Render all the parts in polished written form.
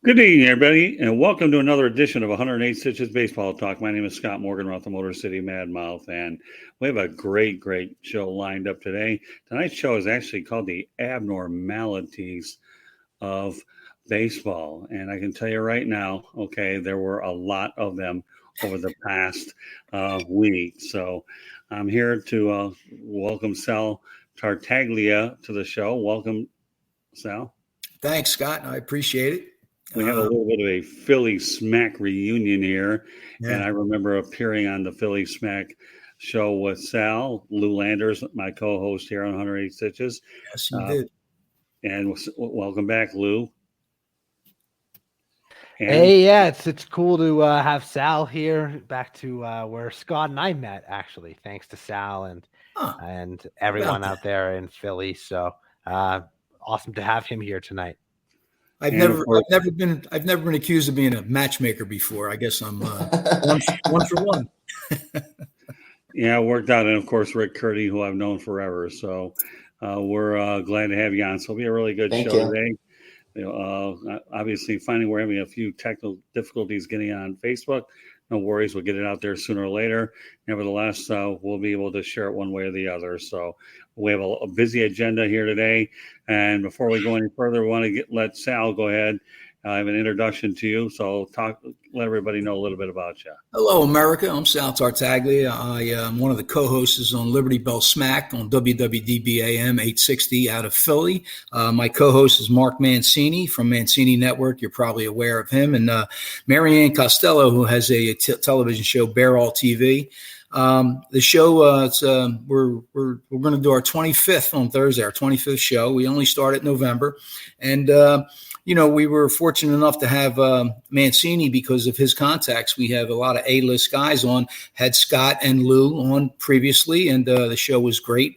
Good evening, everybody, and welcome to another edition of 108 Stitches Baseball Talk. My name is Scott Morgan, we're the Motor City Mad Mouth, and we have a great show lined up today. Tonight's show is actually called the Abnormalities of Baseball, and I can tell you right now, okay, there were a lot of them over the past week. So I'm here to welcome Sal Tartaglia to the show. Welcome, Sal. Thanks, Scott. I appreciate it. We have a little bit of a Philly Smack reunion here, and I remember appearing on the Philly Smack show with Sal. Lou Landers, my co-host here on 108 Stitches. Yes, you did. And welcome back, Lou. And hey, it's cool to have Sal here, back to where Scott and I met, actually, thanks to Sal and everyone out there in Philly. So awesome to have him here tonight. I've never been accused of being a matchmaker before. I guess I'm one for one. Yeah, it worked out. And of course, Rick Curti, who I've known forever. So we're glad to have you on. So it'll be a really good show today. Obviously, finding we're having a few technical difficulties getting on Facebook. No worries, we'll get it out there sooner or later. Nevertheless, we'll be able to share it one way or the other. So we have a busy agenda here today. And before we go any further, we want to let Sal go ahead. I have an introduction to you. So let everybody know a little bit about you. Hello, America. I'm Sal Tartaglia. I am one of the co-hosts on Liberty Bell Smack on WWDB-AM 860 out of Philly. My co-host is Mark Mancini from Mancini Network. You're probably aware of him. And Marianne Costello, who has a television show, Bear All TV. The show, we're going to do our 25th on Thursday, our 25th show. We only started November. And, we were fortunate enough to have Mancini because of his contacts. We have a lot of A-list guys on, had Scott and Lou on previously, and the show was great.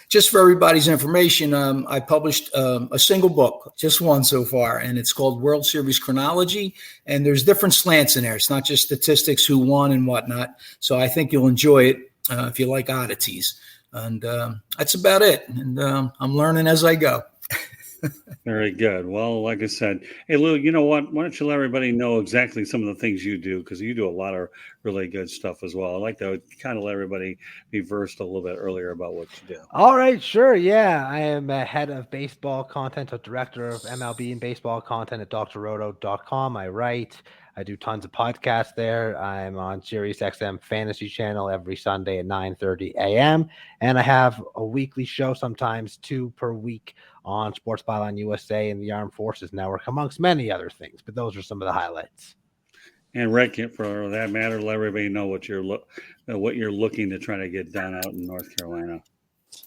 Just for everybody's information, I published a single book, just one so far, and it's called World Series Chronology, and there's different slants in there. It's not just statistics, who won and whatnot. So I think you'll enjoy it if you like oddities. And that's about it. And I'm learning as I go. Very good. Well, like I said, hey, Lou, you know what? Why don't you let everybody know exactly some of the things you do? Because you do a lot of really good stuff as well. I'd like to kind of let everybody be versed a little bit earlier about what you do. All right, sure. Yeah, I am head of baseball content, a director of MLB and baseball content at drroto.com. I write. I do tons of podcasts there. I'm on Sirius XM Fantasy Channel every Sunday at 9:30 a.m. And I have a weekly show, sometimes 2 per week, on Sports Byline USA and the Armed Forces Network, amongst many other things. But those are some of the highlights. And Rick, for that matter, let everybody know what you're looking to try to get done out in North Carolina.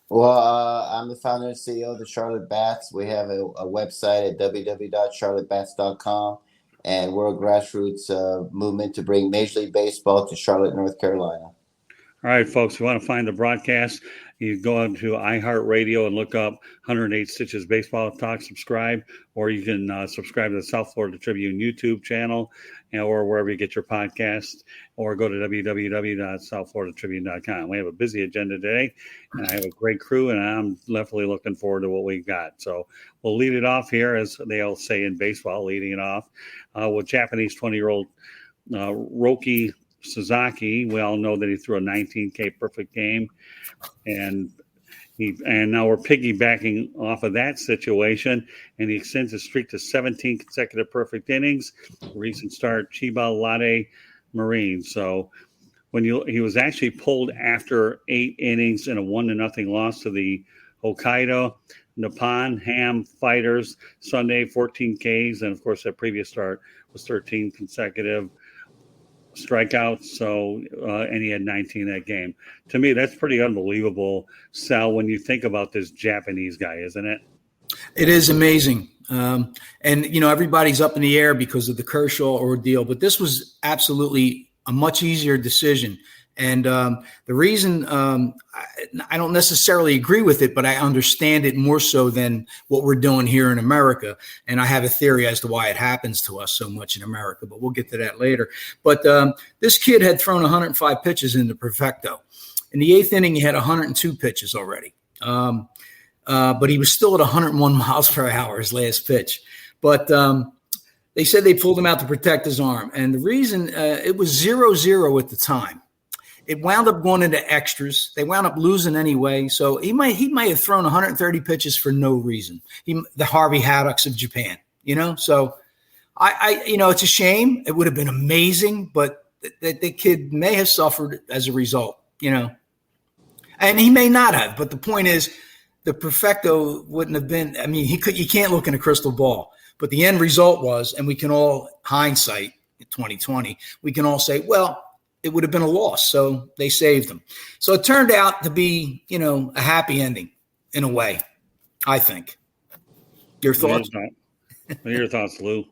Well, I'm the founder and CEO of the Charlotte Bats. We have a website at www.charlottebats.com. And we're a grassroots movement to bring Major League Baseball to Charlotte, North Carolina. All right, folks, if you want to find the broadcast, you go on to iHeartRadio and look up 108 Stitches Baseball Talk, subscribe, or you can subscribe to the South Florida Tribune YouTube channel or wherever you get your podcast, or go to www.southfloridatribune.com. We have a busy agenda today, and I have a great crew, and I'm definitely looking forward to what we got. So we'll lead it off here, as they all say in baseball, leading it off with Japanese 20-year-old Roki Sasaki. We all know that he threw a 19K perfect game, and now we're piggybacking off of that situation, and he extends his streak to 17 consecutive perfect innings. Recent start, Chiba Lade Marine. So he was actually pulled after 8 innings in a 1-0 loss to the Hokkaido Nippon Ham Fighters Sunday, 14 Ks, and of course that previous start was 13 consecutive strikeouts. So and he had 19 that game. To me, that's pretty unbelievable, Sal, when you think about this Japanese guy, isn't it? It is amazing. And everybody's up in the air because of the Kershaw ordeal, but this was absolutely a much easier decision. And the reason I don't necessarily agree with it, but I understand it more so than what we're doing here in America. And I have a theory as to why it happens to us so much in America, but we'll get to that later. But this kid had thrown 105 pitches in the perfecto. In the 8th inning, he had 102 pitches already. but he was still at 101 miles per hour his last pitch. But they said they pulled him out to protect his arm. And the reason it was 0-0 at the time. It wound up going into extras. They wound up losing anyway. So he might have thrown 130 pitches for no reason. The Harvey Haddocks of Japan, So it's a shame. It would have been amazing, but the kid may have suffered as a result, and he may not have. But the point is, the perfecto wouldn't have been. I mean, you can't look in a crystal ball, but the end result was, and we can all hindsight 2020, we can all say, well, it would have been a loss. So they saved him. So it turned out to be, a happy ending in a way, I think. Your thoughts? What are your thoughts, Lou?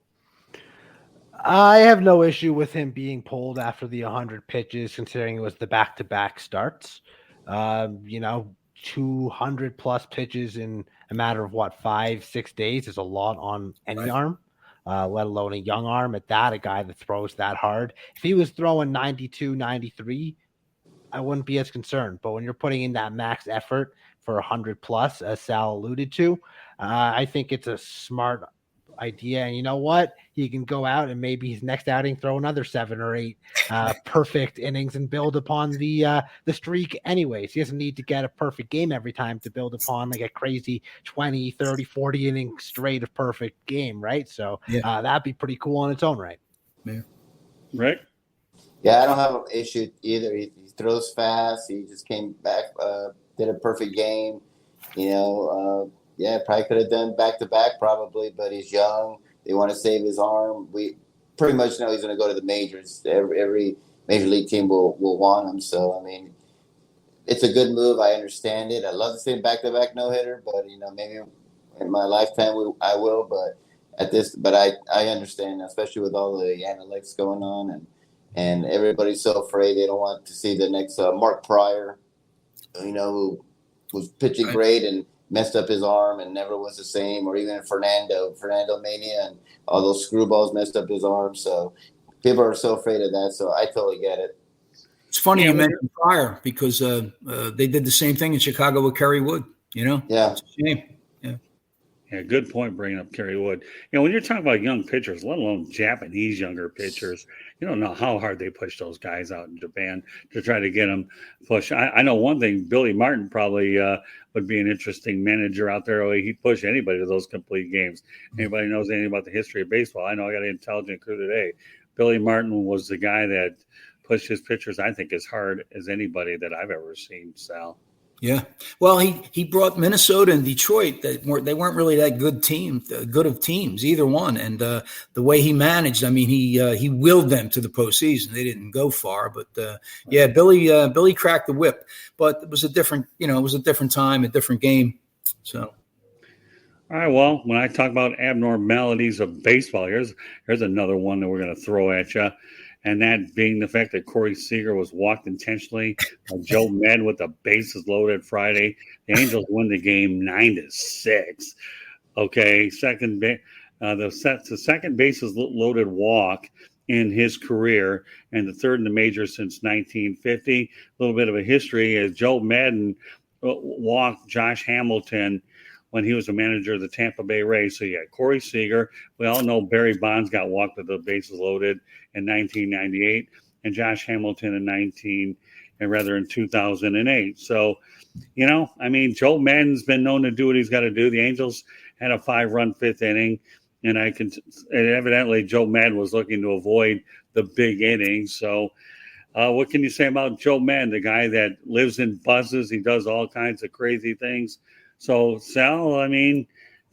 I have no issue with him being pulled after the 100 pitches, considering it was the back-to-back starts. 200 plus pitches in a matter of 5-6 days is a lot on any arm. Let alone a young arm at that, a guy that throws that hard. If he was throwing 92, 93, I wouldn't be as concerned. But when you're putting in that max effort for 100 plus, as Sal alluded to, I think it's a smart idea. And you know what? He can go out and maybe his next outing throw another 7 or 8 perfect innings and build upon the streak anyways. He doesn't need to get a perfect game every time to build upon like a crazy 20, 30, 40 inning straight of perfect game, right? So that'd be pretty cool on its own right. Yeah. Right? Yeah, I don't have an issue either. He throws fast. He just came back, did a perfect game. Probably could have done back-to-back probably, but he's young. They want to save his arm. We pretty much know he's going to go to the majors. Every major league team will want him. So, I mean, it's a good move. I understand it. I love to see him back-to-back no-hitter, but, maybe in my lifetime I will. But I understand, especially with all the analytics going on and everybody's so afraid they don't want to see the next Mark Pryor, who was pitching great and messed up his arm and never was the same, or even Fernando Mania and all those screwballs messed up his arm. So people are so afraid of that. So I totally get it. It's funny you mentioned Pryor because they did the same thing in Chicago with Kerry Wood, Yeah. It's a shame. Yeah, good point bringing up Kerry Wood. When you're talking about young pitchers, let alone Japanese younger pitchers, you don't know how hard they push those guys out in Japan to try to get them pushed. I know one thing, Billy Martin probably would be an interesting manager out there. He'd push anybody to those complete games. Anybody knows anything about the history of baseball? I know I got an intelligent crew today. Billy Martin was the guy that pushed his pitchers, I think, as hard as anybody that I've ever seen, Sal. Yeah. Well, he brought Minnesota and Detroit. They weren't really that good of teams, either one. And the way he managed, I mean, he willed them to the postseason. They didn't go far, but Billy cracked the whip. But it was a different time, a different game. So. All right. Well, when I talk about abnormalities of baseball, here's another one that we're going to throw at you. And that being the fact that Corey Seager was walked intentionally by Joe Med with the bases loaded Friday. The Angels win the game 9-6. Okay, the second bases loaded walk in his career, and the third in the majors since 1950. A little bit of a history as Joe Madden walked Josh Hamilton when he was the manager of the Tampa Bay Rays. So, Corey Seager. We all know Barry Bonds got walked with the bases loaded in 1998, and Josh Hamilton in 2008. So, Joe Madden's been known to do what he's got to do. The Angels had a 5-run fifth inning, and evidently Joe Madden was looking to avoid the big innings. So, what can you say about Joe Madden, the guy that lives in buses? He does all kinds of crazy things. So, Sal, give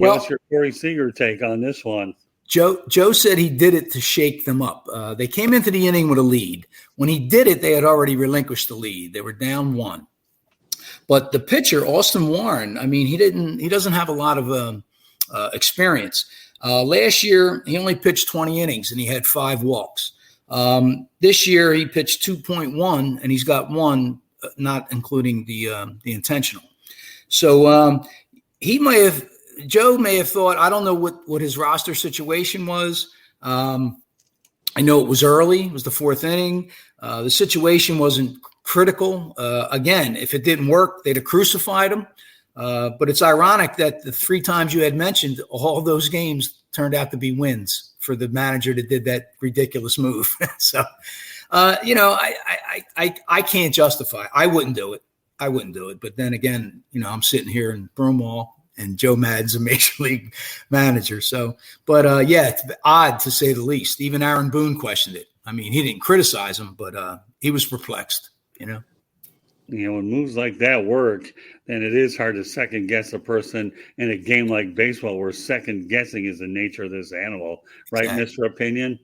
us your Corey Seager take on this one. Joe said he did it to shake them up. They came into the inning with a lead. When he did it, they had already relinquished the lead. They were down 1. But the pitcher, Austin Warren, he doesn't have a lot of experience. Last year, he only pitched 20 innings and he had 5 walks. This year, he pitched 2.1 and he's got 1, not including the intentional. So Joe may have thought, I don't know what his roster situation was. I know it was early. It was the 4th inning. The situation wasn't critical. Again, if it didn't work, they'd have crucified him. But it's ironic that the 3 times you had mentioned, all those games turned out to be wins for the manager that did that ridiculous move. So, I can't justify. I wouldn't do it. But then again, I'm sitting here in Broomall, and Joe Maddon's a major league manager. So, but it's odd to say the least. Even Aaron Boone questioned it. I mean, he didn't criticize him, but he was perplexed. When moves like that work, then it is hard to second guess a person in a game like baseball, where second guessing is the nature of this animal, right, Mr. Opinion?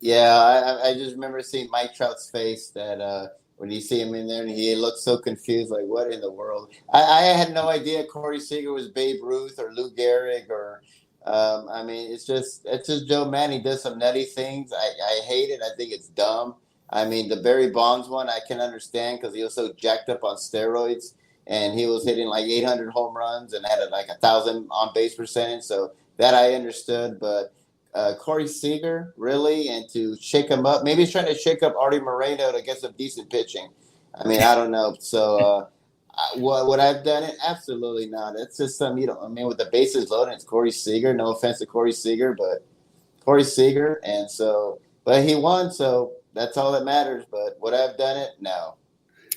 Yeah, I just remember seeing Mike Trout's face that when you see him in there and he looked so confused, like, what in the world? I had no idea Corey Seager was Babe Ruth or Lou Gehrig or it's just Joe Mann. He does some nutty things. I hate it. I think it's dumb. I mean, the Barry Bonds one I can understand because he was so jacked up on steroids and he was hitting like 800 home runs and had like 1,000 on base percentage. So that I understood. But Corey Seager, really, and to shake him up, maybe he's trying to shake up Artie Moreno to get some decent pitching. I mean, I don't know. So would I have done it? Absolutely not. It's just with the bases loaded, it's Corey Seager. No offense to Corey Seager, but Corey Seager. And so, but he won. So that's all that matters. But would I have done it? No.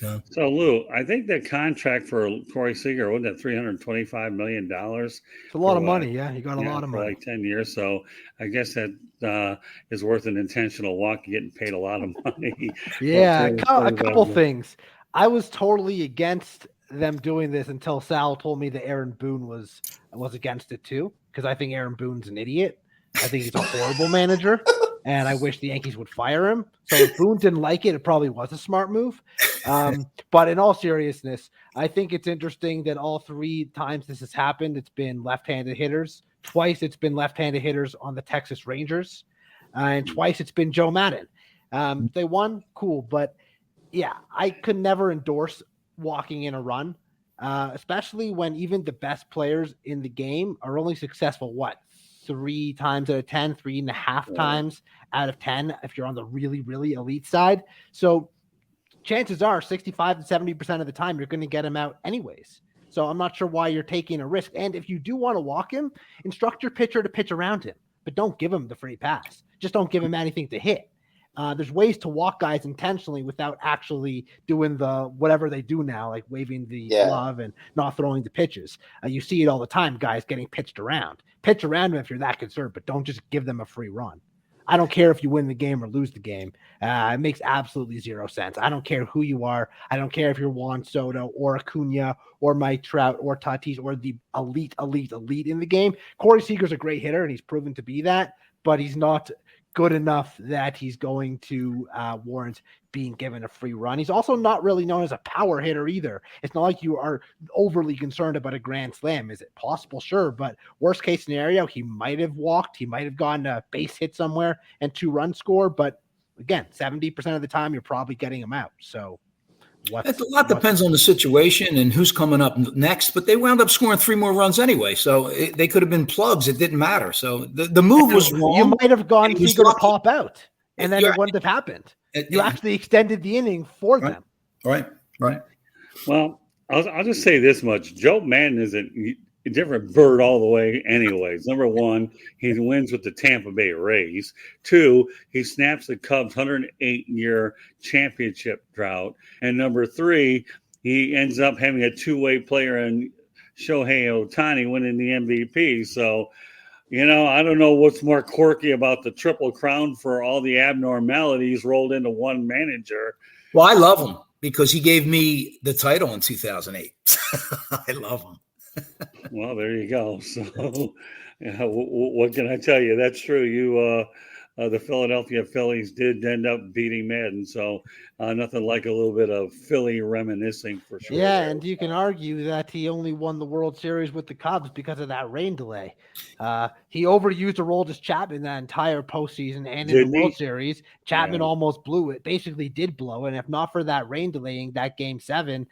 Yeah. So, Lou, I think the contract for Corey Seager, wasn't it $325 million? It's a lot of money, yeah. He got a lot of money. Like 10 years. So I guess that is worth an intentional walk, getting paid a lot of money. Yeah, a couple things. I was totally against them doing this until Sal told me that Aaron Boone was against it too, because I think Aaron Boone's an idiot. I think he's a horrible manager. And I wish the Yankees would fire him. So if Boone didn't like it, it probably was a smart move. But in all seriousness, I think it's interesting that all 3 times this has happened, it's been left-handed hitters. Twice it's been left-handed hitters on the Texas Rangers. And twice it's been Joe Maddon. They won, cool. But, yeah, I could never endorse walking in a run, especially when even the best players in the game are only successful, 3 times out of 10, 3.5 times out of 10 if you're on the really, really elite side. So chances are 65 to 70% of the time you're going to get him out anyways. So I'm not sure why you're taking a risk. And if you do want to walk him, instruct your pitcher to pitch around him, but don't give him the free pass. Just don't give him anything to hit. There's ways to walk guys intentionally without actually doing the whatever they do now, like waving the glove and not throwing the pitches. You see it all the time, guys getting pitched around. Pitch around them if you're that concerned, but don't just give them a free run. I don't care if you win the game or lose the game. It makes absolutely zero sense. I don't care who you are. I don't care if you're Juan Soto or Acuna or Mike Trout or Tatis or the elite in the game. Corey Seager's a great hitter, and he's proven to be that, but he's not good enough that he's going to warrant being given a free run. He's also not really known as a power hitter either. It's not like you are overly concerned about a grand slam. Is it possible? Sure. But worst case scenario, he might have walked. He might have gotten a base hit somewhere and 2-run score. But again, 70% of the time, you're probably getting him out. So a lot depends on the situation and who's coming up next, but they wound up scoring 3 more runs anyway. So they could have been plugs. It didn't matter. So the move was wrong. You might have gone Seager to pop out, and then it wouldn't have happened. You actually extended the inning for them. Right. Well, I'll just say this much. Joe Maddon is a different bird all the way anyways. Number 1, he wins with the Tampa Bay Rays. 2, he snaps the Cubs' 108-year championship drought. And number 3, he ends up having a 2-way player in Shohei Ohtani winning the MVP. So, I don't know what's more quirky about the Triple Crown for all the abnormalities rolled into one manager. Well, I love him because he gave me the title in 2008. I love him. Well, there you go. So, what can I tell you? That's true. The Philadelphia Phillies did end up beating Madden. So, nothing like a little bit of Philly reminiscing for sure. Yeah, and you can argue that he only won the World Series with the Cubs because of that rain delay. He overused Aroldis Chapman that entire postseason and in the World Series. Chapman almost blew it, basically did blow it. And if not for that rain delaying that Game 7,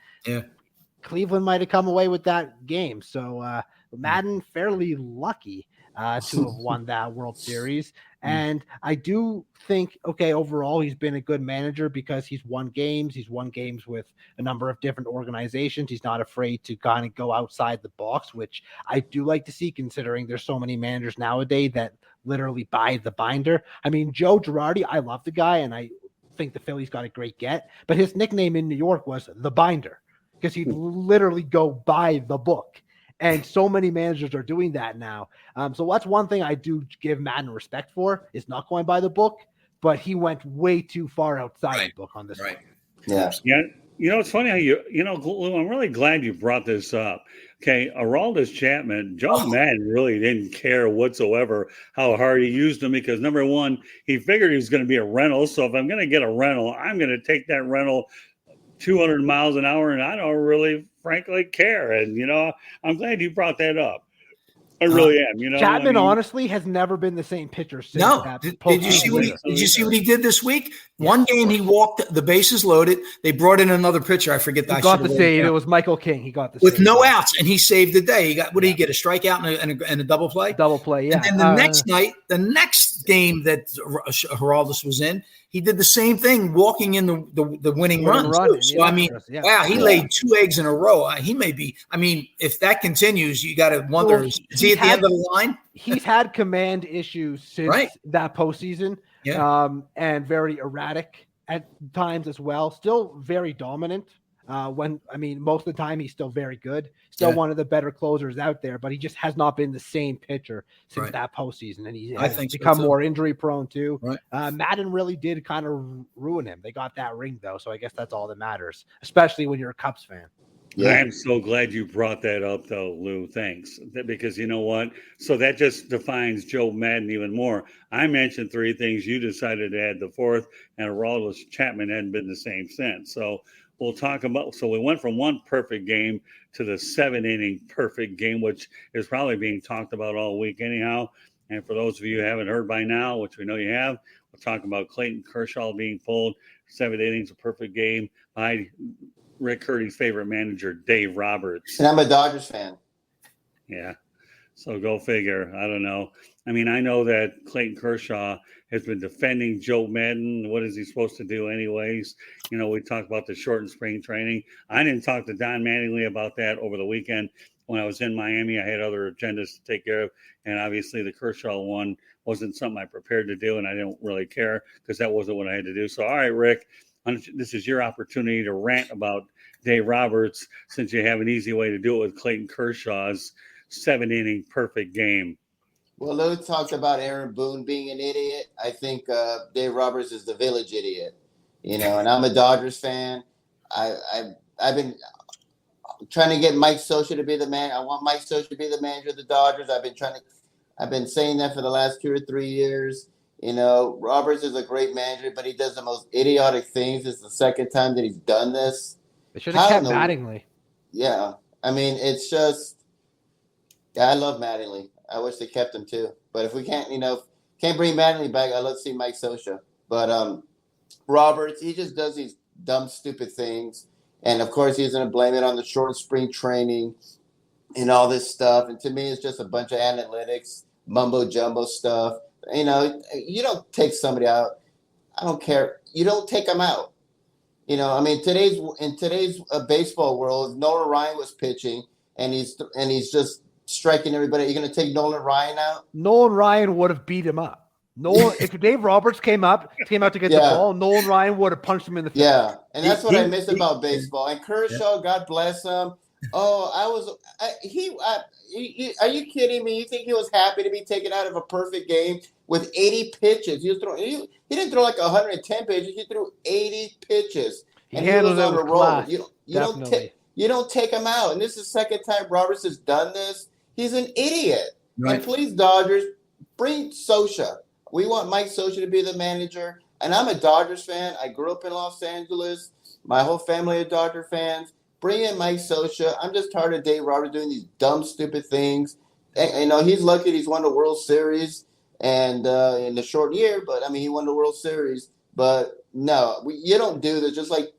Cleveland might have come away with that game. So Madden fairly lucky to have won that World Series. And I do think, okay, overall, he's been a good manager because he's won games. He's won games with a number of different organizations. He's not afraid to kind of go outside the box, which I do like to see, considering there's so many managers nowadays that literally buy the binder. I mean, Joe Girardi, I love the guy, and I think the Phillies got a great get, but his nickname in New York was the binder because he'd literally go buy the book. And so many managers are doing that now. So that's one thing I do give Madden respect for, is not going by the book, but he went way too far outside the book on this one. Yeah. It's funny how Lou, I'm really glad you brought this up. Okay, Aroldis Chapman, Joe Madden really didn't care whatsoever how hard he used him because, number one, he figured he was going to be a rental. So if I'm going to get a rental, I'm going to take that rental 200 miles an hour, and I don't really, frankly, care. And, I'm glad you brought that up. I really am. Chapman honestly has never been the same pitcher since that. Did you see what he did this week? One game he walked the bases loaded. They brought in another pitcher. I forget. He got the save. It was Michael King. He got the with save. no outs, and he saved the day. He got what did he get? A strikeout and a double play. Double play. Yeah. And then the next game that Aroldis was in, he did the same thing, walking in the winning run. So I mean, he laid 2 eggs in a row. He may be. I mean, if that continues, you got to wonder: is he at the end of the line? He's had command issues since that postseason, and very erratic at times as well. Still very dominant. Most of the time he's still very good. Still one of the better closers out there, but he just has not been the same pitcher since that postseason, and he has become more injury prone too. Madden really did kind of ruin him. They got that ring though, so I guess that's all that matters, especially when you're a Cubs fan. Yeah. I'm so glad you brought that up, though, Lou. Thanks. Because you know what? So that just defines Joe Madden even more. I mentioned 3 things. You decided to add the 4th, and Aroldis Chapman hadn't been the same since. So we'll talk about. So we went from one perfect game to the 7-inning perfect game, which is probably being talked about all week anyhow. And for those of you who haven't heard by now, which we know you have, we'll talk about Clayton Kershaw being pulled 7 innings, a perfect game by Rick Curti's favorite manager, Dave Roberts. And I'm a Dodgers fan. Yeah. So go figure. I don't know. I mean, I know that Clayton Kershaw has been defending Joe Madden. What is he supposed to do anyways? We talked about the shortened spring training. I didn't talk to Don Mattingly about that over the weekend. When I was in Miami, I had other agendas to take care of. And obviously the Kershaw one wasn't something I prepared to do, and I didn't really care because that wasn't what I had to do. So, all right, Rick, this is your opportunity to rant about Dave Roberts, since you have an easy way to do it with Clayton Kershaw's 7-inning perfect game. Well, Lou talked about Aaron Boone being an idiot. I think Dave Roberts is the village idiot, and I'm a Dodgers fan. I've been trying to get Mike Scioscia to be the man. I want Mike Scioscia to be the manager of the Dodgers. I've been saying that for the last 2 or 3 years. Roberts is a great manager, but he does the most idiotic things. It's the second time that he's done this. They should have kept Mattingly. Yeah. I mean, it's just – I love Mattingly. I wish they kept him too. But if we can't bring Mattingly back, I'd love to see Mike Scioscia. But Roberts, he just does these dumb, stupid things. And, of course, he's going to blame it on the short spring training and all this stuff. And to me, it's just a bunch of analytics, mumbo-jumbo stuff. You don't take somebody out. I don't care. You don't take them out. In today's baseball world, if Nolan Ryan was pitching and he's just striking everybody, you're going to take Nolan Ryan out? Nolan Ryan would have beat him up. If Dave Roberts came out to get the ball, Nolan Ryan would have punched him in the face. Yeah, and that's what I miss about baseball. And Kershaw, God bless him. Oh, are you kidding me? You think he was happy to be taken out of a perfect game with 80 pitches? He didn't throw like 110 pitches. He threw 80 pitches. He handled it with class. You don't take him out. And this is the second time Roberts has done this. He's an idiot. Right. And please, Dodgers, bring Scioscia. We want Mike Scioscia to be the manager. And I'm a Dodgers fan. I grew up in Los Angeles. My whole family are Dodger fans. Bring in Mike Scioscia. I'm just tired of Dave Roberts doing these dumb, stupid things. And, he's lucky he's won the World Series and in the short year. But, he won the World Series. But, no, you don't do this. Just like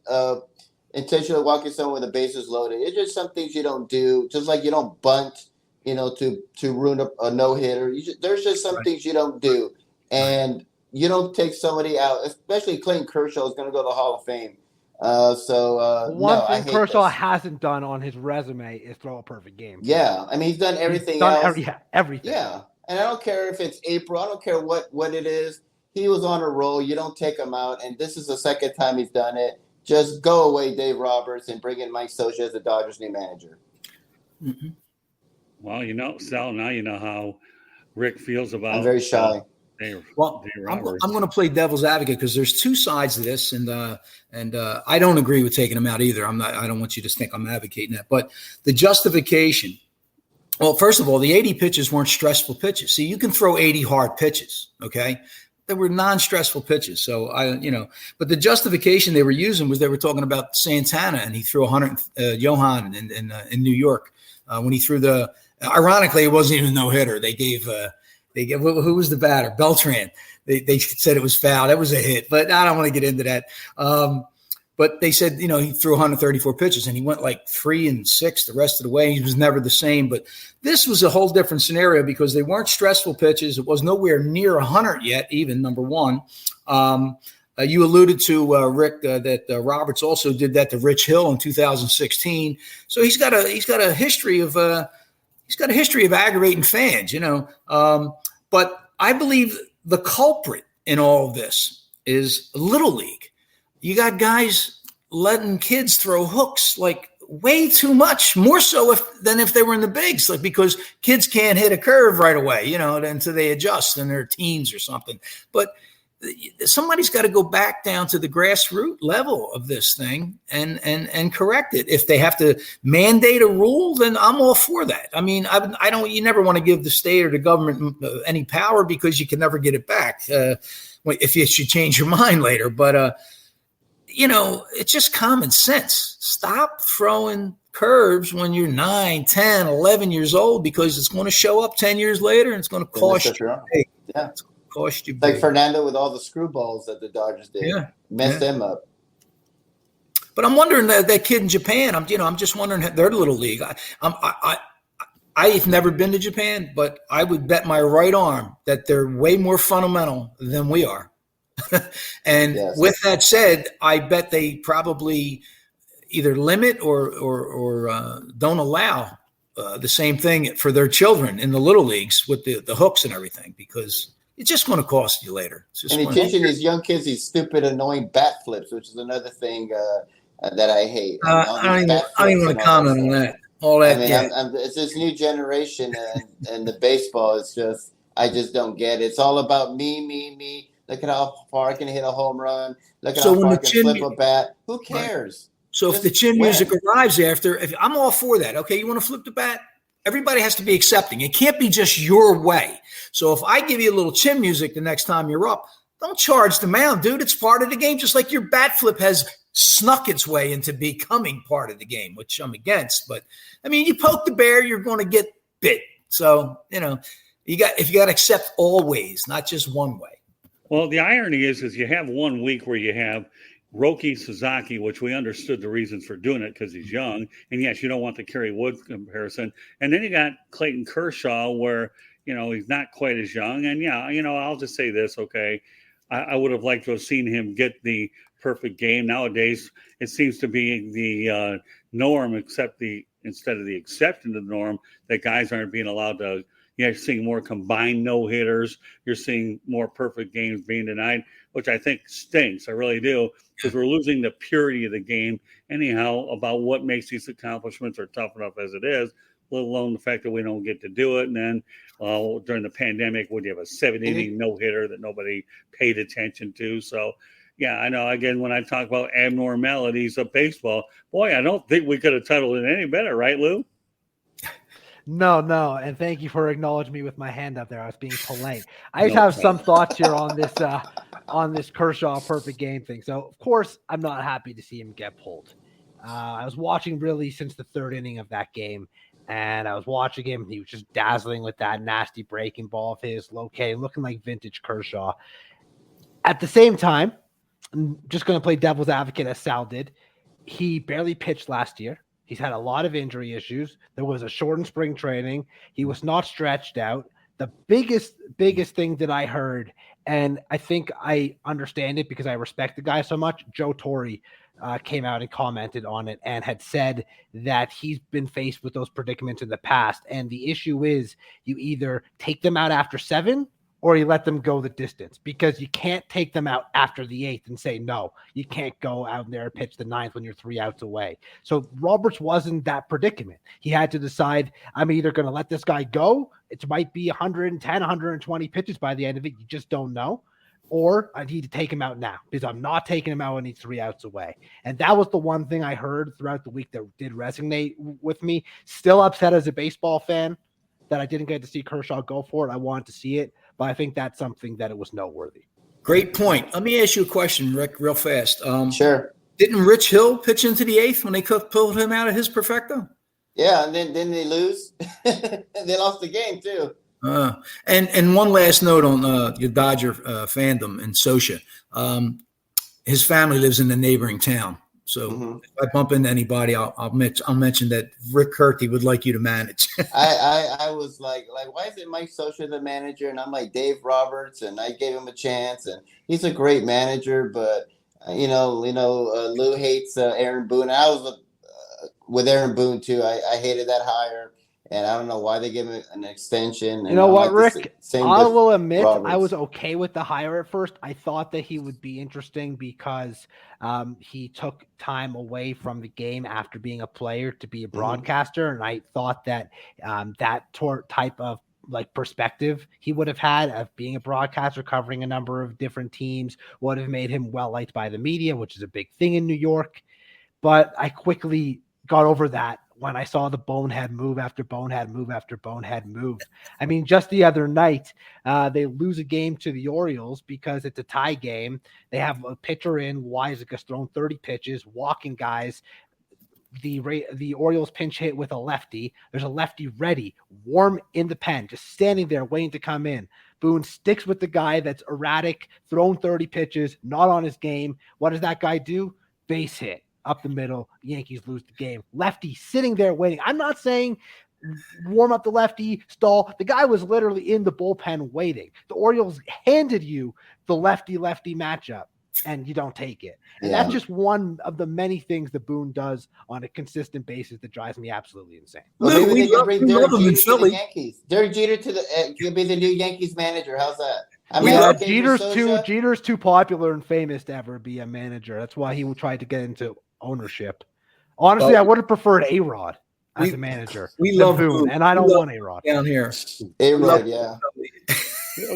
intentionally walking someone with the bases loaded. It's just some things you don't do. Just like you don't bunt, to ruin a no-hitter. There's just some things you don't do. And you don't take somebody out, especially Clayton Kershaw is going to go to the Hall of Fame. One I thing hate Kershaw this. hasn't done on his resume is throw a perfect game. Yeah, I mean, he's done everything He's done else. everything. Yeah, and I don't care if it's April. I don't care what it is. He was on a roll. You don't take him out, and this is the second time he's done it. Just go away, Dave Roberts, and bring in Mike Scioscia as the Dodgers' new manager. Mm-hmm. Well, Sal, now you know how Rick feels about. I'm very shy. Dave I'm Roberts. going to play devil's advocate because there's two sides to this, and I don't agree with taking them out either. I don't want you to think I'm advocating that, but the justification. Well, first of all, the 80 pitches weren't stressful pitches. See, you can throw 80 hard pitches, okay? They were non-stressful pitches. So but the justification they were using was they were talking about Santana, and he threw 100 Johan in New York when he threw the. Ironically, it wasn't even a no-hitter. They gave who was the batter? Beltran. They said it was foul. That was a hit, but I don't want to get into that. But they said, he threw 134 pitches and he went like 3 and 6 the rest of the way. He was never the same. But this was a whole different scenario because they weren't stressful pitches. It was nowhere near 100 yet, even number one. You alluded to Rick that Roberts also did that to Rich Hill in 2016. So he's got a history of aggravating fans, But I believe the culprit in all of this is Little League. You got guys letting kids throw hooks like way too much, more so than if they were in the bigs, like because kids can't hit a curve right away, until they adjust in their teens or something. But somebody's got to go back down to the grassroots level of this thing and correct it. If they have to mandate a rule, then I'm all for that. I mean, you never want to give the state or the government any power because you can never get it back if you should change your mind later. But, it's just common sense. Stop throwing curves when you're 9, 10, 11 years old because it's going to show up 10 years later and it's going to cost you. Yeah. Cost you like Fernando with all the screwballs that the Dodgers did. Yeah. Messed them up. But I'm wondering that kid in Japan, I'm just wondering their Little League. I've never been to Japan, but I would bet my right arm that they're way more fundamental than we are. And yes. With that said, I bet they probably either limit or don't allow the same thing for their children in the little leagues with the hooks and everything, because it's just going to cost you later. And they're teaching these young kids these stupid, annoying bat flips, which is another thing that I hate. I don't even want to comment on that. All that. It's this new generation, and the baseball is just, I just don't get it. It's all about me. Look at how far I can hit a home run. Look at how far I can flip a bat. Who cares? Right. So if the chin music arrives after, I'm all for that. Okay, you want to flip the bat? Everybody has to be accepting. It can't be just your way. So if I give you a little chin music the next time you're up, don't charge the mound, dude. It's part of the game, just like your bat flip has snuck its way into becoming part of the game, which I'm against. But, I mean, you poke the bear, you're going to get bit. So, if you got to accept all ways, not just one way. Well, the irony is you have 1 week where you have Roki Sasaki, which we understood the reasons for doing it because he's young. And yes, you don't want the Kerry Wood comparison. And then you got Clayton Kershaw where, he's not quite as young. And I'll just say this, okay. I would have liked to have seen him get the perfect game. Nowadays, it seems to be the norm, instead of the exception to the norm, that guys aren't being allowed to. You're seeing more combined no-hitters. You're seeing more perfect games being denied, which I think stinks. I really do, because we're losing the purity of the game anyhow about what makes these accomplishments are tough enough as it is, let alone the fact that we don't get to do it. And then during the pandemic, would you have a 7-inning no-hitter that nobody paid attention to? So, yeah, I know, again, when I talk about abnormalities of baseball, boy, I don't think we could have titled it any better, right, Lou? No, and thank you for acknowledging me with my hand up there. I was being polite. I just have some thoughts here on this Kershaw perfect game thing. So, of course, I'm not happy to see him get pulled. I was watching really since the third inning of that game, and I was watching him. He was just dazzling with that nasty breaking ball of his, locating, looking like vintage Kershaw. At the same time, I'm just going to play devil's advocate as Sal did. He barely pitched last year. He's had a lot of injury issues. There was a shortened spring training. He was not stretched out. The biggest thing that I heard, and I think I understand it because I respect the guy so much, Joe Torre came out and commented on it and had said that he's been faced with those predicaments in the past. And the issue is you either take them out after 7 or you let them go the distance, because you can't take them out after the 8th and say, no, you can't go out there and pitch the 9th when you're 3 outs away. So Roberts wasn't that predicament. He had to decide, I'm either going to let this guy go. It might be 110, 120 pitches by the end of it. You just don't know. Or I need to take him out now, because I'm not taking him out when he's 3 outs away. And that was the one thing I heard throughout the week that did resonate with me. Still upset as a baseball fan that I didn't get to see Kershaw go for it. I wanted to see it, but I think that's something that it was noteworthy. Great point. Let me ask you a question, Rick, real fast. Sure. Didn't Rich Hill pitch into the 8th when they pulled him out of his perfecto? Yeah, and then didn't they lose? They lost the game too. And one last note on your Dodger fandom and Scioscia. His family lives in the neighboring town. So if I bump into anybody, I'll mention that Rick Curti would like you to manage. I was like, why is it Mike Scioscia the manager? And I'm like, Dave Roberts, and I gave him a chance, and he's a great manager, but Lou hates Aaron Boone. I was with Aaron Boone too. I hated that hire, and I don't know why they gave him an extension. You know what, Rick? I will admit Roberts. I was okay with the hire at first. I thought that he would be interesting because he took time away from the game after being a player to be a broadcaster, and I thought that type of perspective he would have had of being a broadcaster covering a number of different teams would have made him well liked by the media, which is a big thing in New York. But I quickly got over that when I saw the bonehead move after bonehead move after bonehead move. I mean, just the other night, they lose a game to the Orioles because it's a tie game. They have a pitcher in, Weisick has thrown 30 pitches, walking guys. The Orioles pinch hit with a lefty. There's a lefty ready, warm in the pen, just standing there waiting to come in. Boone sticks with the guy that's erratic, thrown 30 pitches, not on his game. What does that guy do? Base hit up the middle. The Yankees lose the game. Lefty sitting there waiting. I'm not saying warm up the lefty, stall. The guy was literally in the bullpen waiting. The Orioles handed you the lefty-lefty matchup, and you don't take it. And that's just one of the many things that Boone does on a consistent basis that drives me absolutely insane. Well, maybe they can bring Derek Jeter to the Yankees. Derek Jeter could be the new Yankees manager. How's that? I mean, Jeter's too popular and famous to ever be a manager. That's why he tried to get into ownership. Honestly, I would have preferred A-Rod as a manager. We love Boone, and I don't want A-Rod down here. A-Rod, yeah.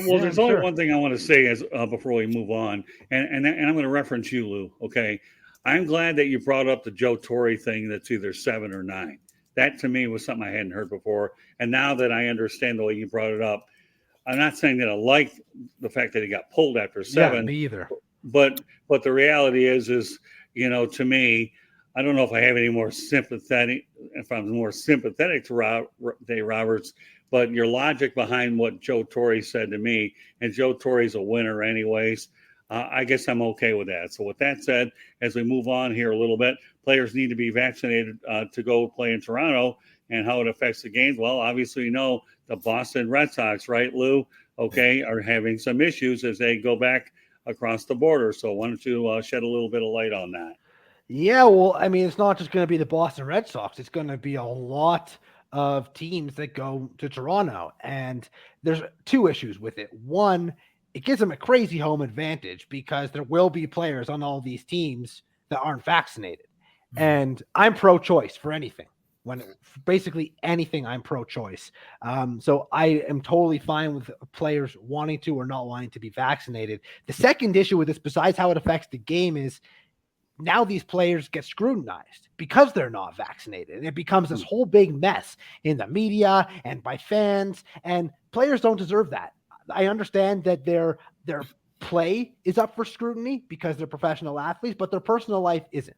Well, there's only one thing I want to say as before we move on, and I'm going to reference you, Lou. Okay, I'm glad that you brought up the Joe Torre thing. That's either 7 or 9. That to me was something I hadn't heard before, and now that I understand the way you brought it up, I'm not saying that I like the fact that he got pulled after 7. Yeah, me either. But the reality is to me, I don't know if I have any more sympathetic. If I'm more sympathetic to Dave Roberts. But your logic behind what Joe Torre said to me, and Joe Torre's a winner anyways, I guess I'm okay with that. So with that said, as we move on here a little bit, players need to be vaccinated to go play in Toronto, and how it affects the games. Well, obviously, the Boston Red Sox, right, Lou, are having some issues as they go back across the border. So why don't you shed a little bit of light on that? Yeah, well, I mean, it's not just going to be the Boston Red Sox. It's going to be a lot of teams that go to Toronto. And there's 2 issues with it. One, it gives them a crazy home advantage because there will be players on all these teams that aren't vaccinated. And I'm pro-choice for anything. Basically anything, I'm pro-choice. So I am totally fine with players wanting to or not wanting to be vaccinated. The second issue with this, besides how it affects the game, is now these players get scrutinized because they're not vaccinated. And it becomes this whole big mess in the media and by fans, and players don't deserve that. I understand that their play is up for scrutiny because they're professional athletes, but their personal life isn't.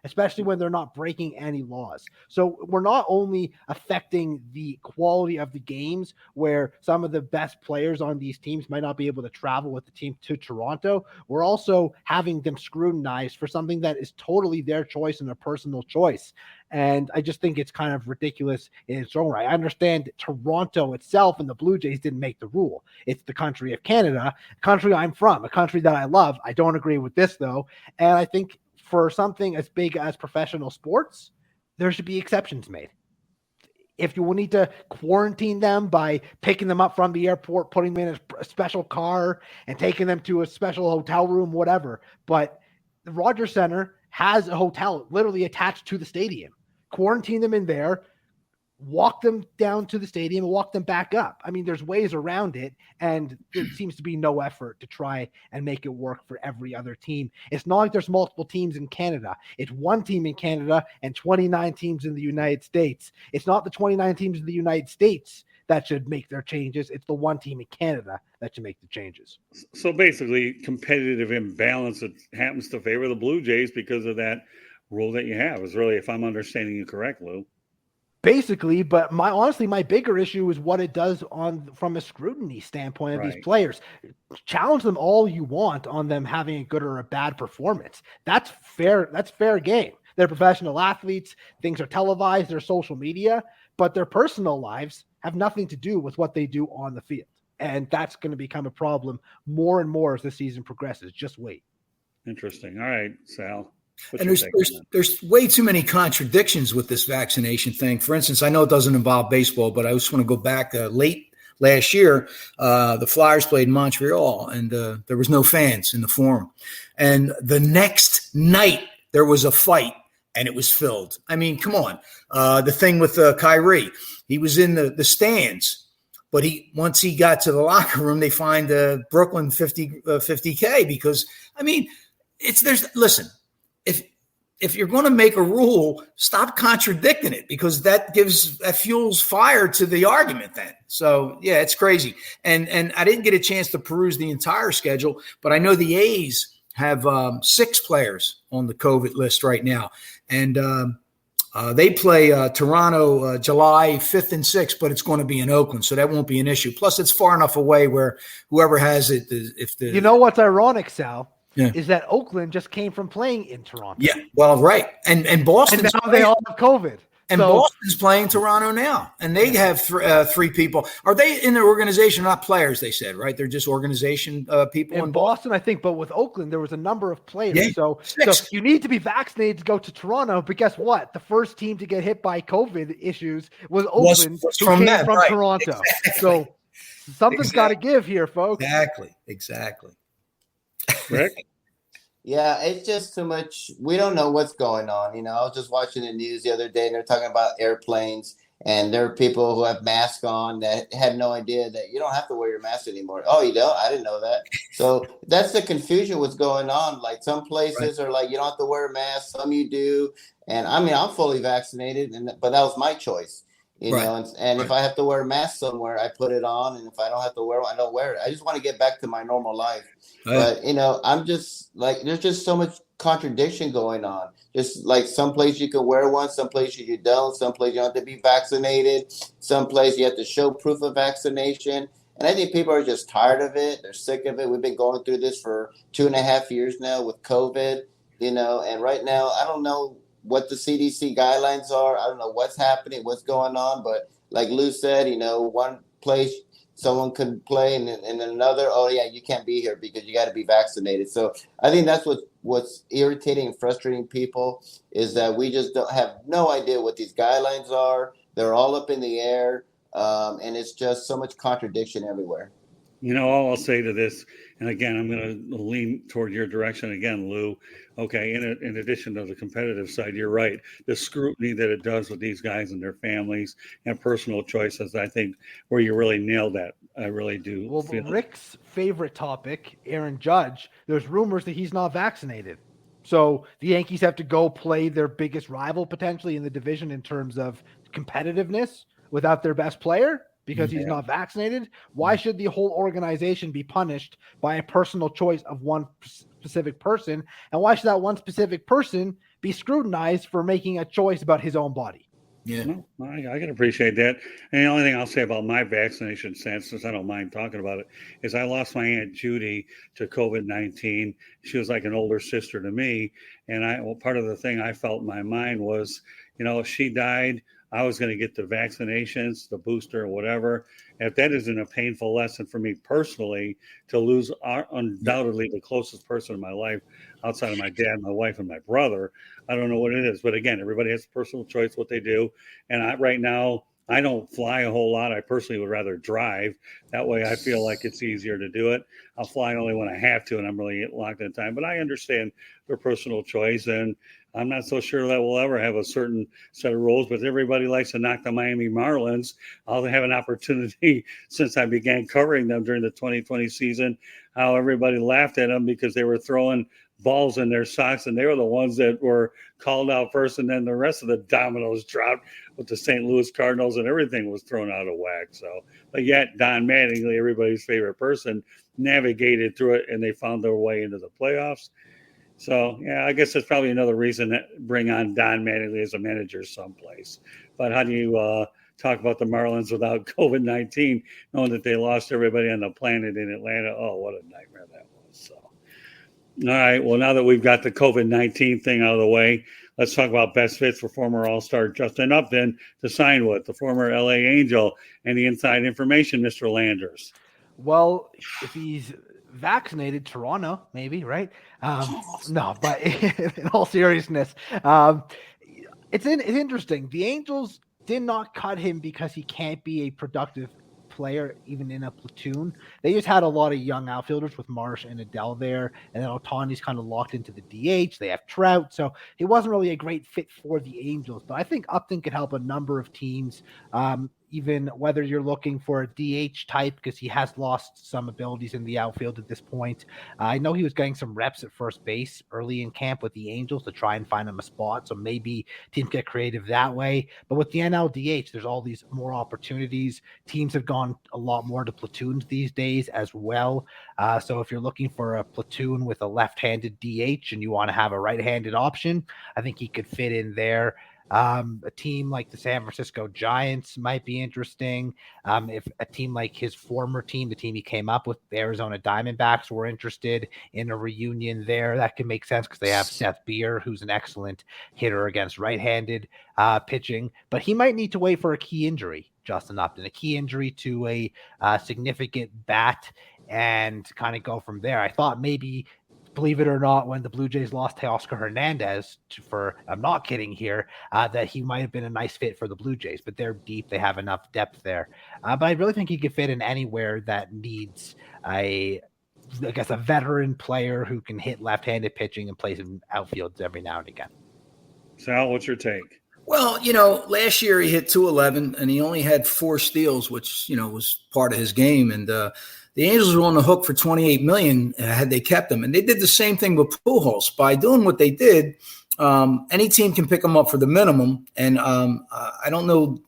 especially when they're not breaking any laws. So we're not only affecting the quality of the games where some of the best players on these teams might not be able to travel with the team to Toronto, we're also having them scrutinized for something that is totally their choice and their personal choice. And I just think it's kind of ridiculous in its own right. I understand Toronto itself and the Blue Jays didn't make the rule. It's the country of Canada, a country I'm from, a country that I love. I don't agree with this, though. And I think for something as big as professional sports, there should be exceptions made. If you will need to quarantine them by picking them up from the airport, putting them in a special car and taking them to a special hotel room, whatever. But the Rodgers Center has a hotel literally attached to the stadium. Quarantine them in there, walk them down to the stadium and walk them back up. I mean, there's ways around it, and there seems to be no effort to try and make it work for every other team. It's not like there's multiple teams in Canada. It's one team in Canada and 29 teams in the United States. It's not the 29 teams in the United States that should make their changes. It's the one team in Canada that should make the changes. So basically, competitive imbalance that happens to favor the Blue Jays because of that rule that you have is really, if I'm understanding you correct, Lou. Basically, but my bigger issue is what it does from a scrutiny standpoint of these players. Challenge them all you want on them having a good or a bad performance. That's fair. That's fair game. They're professional athletes. Things are televised. They're social media, but their personal lives have nothing to do with what they do on the field. And that's going to become a problem more and more as the season progresses. Just wait. Interesting. All right, Sal. And there's way too many contradictions with this vaccination thing. For instance, I know it doesn't involve baseball, but I just want to go back late last year. The Flyers played in Montreal, and there was no fans in the Forum. And the next night, there was a fight, and it was filled. I mean, come on. The thing with Kyrie, he was in the stands, but once he got to the locker room, they fined Brooklyn $50K because, I mean, listen. If you're going to make a rule, stop contradicting it because that fuels fire to the argument then. So, yeah, it's crazy. And I didn't get a chance to peruse the entire schedule, but I know the A's have 6 players on the COVID list right now. And they play Toronto July 5th and 6th, but it's going to be in Oakland, so that won't be an issue. Plus, it's far enough away where whoever has it, you know what's ironic, Sal? Yeah. Is that Oakland just came from playing in Toronto. Yeah, well, right. And Boston. And now they all have COVID. And Boston's playing Toronto now. And they have 3 people. Are they in their organization? Not players, they said, right? They're just organization people. In Boston, I think. But with Oakland, there was a number of players. Yeah, so you need to be vaccinated to go to Toronto. But guess what? The first team to get hit by COVID issues was Oakland, who came from Toronto. Exactly. So something's got to give here, folks. Exactly. Rick? Yeah, it's just too much. We don't know what's going on. I was just watching the news the other day, and they're talking about airplanes, and there are people who have masks on that had no idea that you don't have to wear your mask anymore. Oh, you don't? I didn't know that. So that's the confusion what's going on. Like some places are like, you don't have to wear a mask. Some you do. And I mean, I'm fully vaccinated, but that was my choice. You know, and if I have to wear a mask somewhere, I put it on. And if I don't have to wear it, I don't wear it. I just want to get back to my normal life. But, I'm just like, there's just so much contradiction going on. Just like some place you can wear one, some places you don't, some place you have to be vaccinated, some place you have to show proof of vaccination. And I think people are just tired of it. They're sick of it. We've been going through this for 2.5 years now with COVID, and right now, I don't know what the CDC guidelines are. I don't know what's happening, what's going on. But like Lou said, one place someone could play and another, oh, yeah, you can't be here because you got to be vaccinated. So I think that's what's irritating and frustrating people is that we just don't have no idea what these guidelines are. They're all up in the air, and it's just so much contradiction everywhere. All I'll say to this, and again, I'm going to lean toward your direction again, Lou. Okay, in addition to the competitive side, you're right. The scrutiny that it does with these guys and their families and personal choices, I think, where you really nailed that. I really do. Well, Rick's favorite topic, Aaron Judge, there's rumors that he's not vaccinated. So the Yankees have to go play their biggest rival potentially in the division in terms of competitiveness without their best player. Because he's not vaccinated. Why should the whole organization be punished by a personal choice of one specific person? And why should that one specific person be scrutinized for making a choice about his own body. Yeah. No, I can appreciate that. And the only thing I'll say about my vaccination stance, since I don't mind talking about it, is I lost my Aunt Judy to COVID-19. She was like an older sister to me. And part of the thing I felt in my mind was, if she died, I was going to get the vaccinations, the booster, whatever. And if that isn't a painful lesson for me personally to lose undoubtedly the closest person in my life outside of my dad, my wife, and my brother, I don't know what it is. But again, everybody has personal choice what they do. And right now, I don't fly a whole lot. I personally would rather drive. That way I feel like it's easier to do it. I'll fly only when I have to, and I'm really locked in time. But I understand their personal choice, and I'm not so sure that we'll ever have a certain set of rules. But everybody likes to knock the Miami Marlins. I'll have an opportunity since I began covering them during the 2020 season, how everybody laughed at them because they were throwing balls in their socks, and they were the ones that were called out first, and then the rest of the dominoes dropped with the St. Louis Cardinals, and everything was thrown out of whack. So, but yet Don Mattingly, everybody's favorite person, navigated through it, and they found their way into the playoffs. So, yeah, I guess that's probably another reason that bring on Don Mattingly as a manager someplace. But how do you talk about the Marlins without COVID-19, knowing that they lost everybody on the planet in Atlanta? Oh, what a nightmare that was. So. All right. Well, now that we've got the COVID-19 thing out of the way, let's talk about best fits for former All-Star Justin Upton to sign with, the former LA Angel, and the inside information, Mr. Landers. Well, if he's vaccinated, Toronto, maybe, right? No, but in all seriousness, it's interesting. The Angels did not cut him because he can't be a productive player even in a platoon. They just had a lot of young outfielders with Marsh and Adele there, and then Ohtani's kind of locked into the DH. They have Trout, so he wasn't really a great fit for the Angels. But I think Upton could help a number of teams, even whether you're looking for a DH type, because he has lost some abilities in the outfield at this point. I know he was getting some reps at first base early in camp with the Angels to try and find him a spot, so maybe teams get creative that way. But with the NLDH, there's all these more opportunities. Teams have gone a lot more to platoons these days as well. So if you're looking for a platoon with a left-handed DH and you want to have a right-handed option, I think he could fit in there. A team like the San Francisco Giants might be interesting. If a team like his former team, the team he came up with, the Arizona Diamondbacks, were interested in a reunion there, that can make sense because they have Seth Beer, who's an excellent hitter against right-handed pitching. But he might need to wait for a key injury, Justin Upton, a key injury to a significant bat, and kind of go from there. I thought maybe, believe it or not, when the Blue Jays lost Teoscar Hernandez I'm not kidding here, that he might have been a nice fit for the Blue Jays, but they're deep. They have enough depth there. But I really think he could fit in anywhere that needs a veteran player who can hit left-handed pitching and play some outfields every now and again. Sal, what's your take? Well, last year he hit 211 and he only had 4 steals, which, was part of his game. And the Angels were on the hook for $28 million had they kept him. And they did the same thing with Pujols. By doing what they did, any team can pick him up for the minimum. And I don't know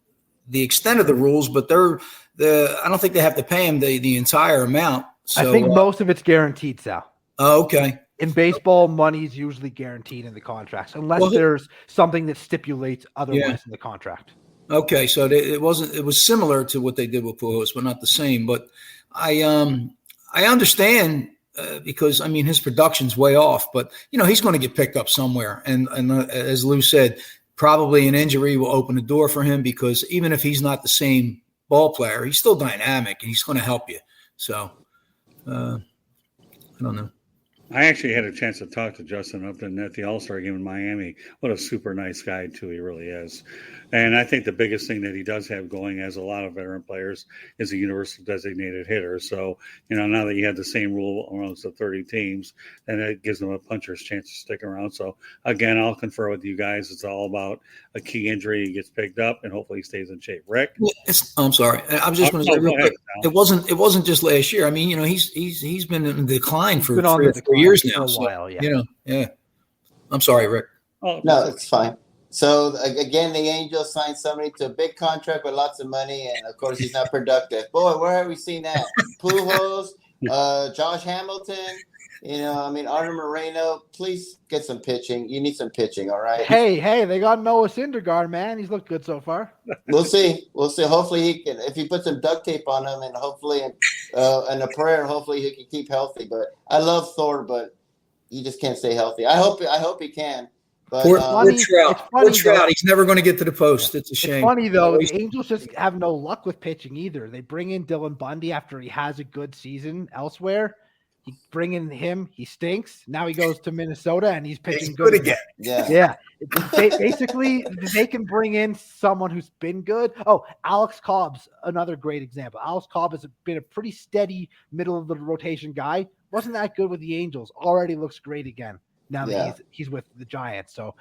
the extent of the rules, but I don't think they have to pay him the entire amount. So, I think most of it's guaranteed, Sal. Oh, okay. In baseball, money is usually guaranteed in the contracts, unless there's something that stipulates otherwise in the contract. Okay, so it was similar to what they did with Pujols, but not the same. But I understand because his production's way off, but he's going to get picked up somewhere. And as Lou said, probably an injury will open the door for him, because even if he's not the same ball player, he's still dynamic and he's going to help you. So I don't know. I actually had a chance to talk to Justin Upton at the All-Star game in Miami. What a super nice guy, too. He really is. And I think the biggest thing that he does have going, as a lot of veteran players, is a universal designated hitter. So, now that you have the same rule amongst the 30 teams, then it gives them a puncher's chance to stick around. So, again, I'll confer with you guys. It's all about a key injury. He gets picked up, and hopefully he stays in shape. Rick? I'm sorry. I was just going to say real quick. It wasn't just last year. He's been in decline for 3 or 4 years now. For a while, yeah. Yeah. I'm sorry, Rick. Oh, no, it's fine. So, again, the Angels signed somebody to a big contract with lots of money, and, of course, he's not productive. Boy, where have we seen that? Pujols, Josh Hamilton. I mean, Arthur Moreno, please get some pitching. You need some pitching, all right? Hey, they got Noah Syndergaard, man. He's looked good so far. We'll see. Hopefully he can. If you put some duct tape on him, and hopefully, and a prayer, hopefully he can keep healthy. But I love Thor, but he just can't stay healthy. I hope he can. But Poor Trout. Poor Trout. He's never going to get to the post. It's a shame. It's funny, though. The Angels just have no luck with pitching either. They bring in Dylan Bundy after he has a good season elsewhere. You bring in him, he stinks. Now he goes to Minnesota and he's pitching good again. Yeah. Basically, they can bring in someone who's been good. Oh, Alex Cobb's another great example. Alex Cobb has been a pretty steady middle of the rotation guy. Wasn't that good with the Angels. Already looks great again. Now that he's with the Giants. So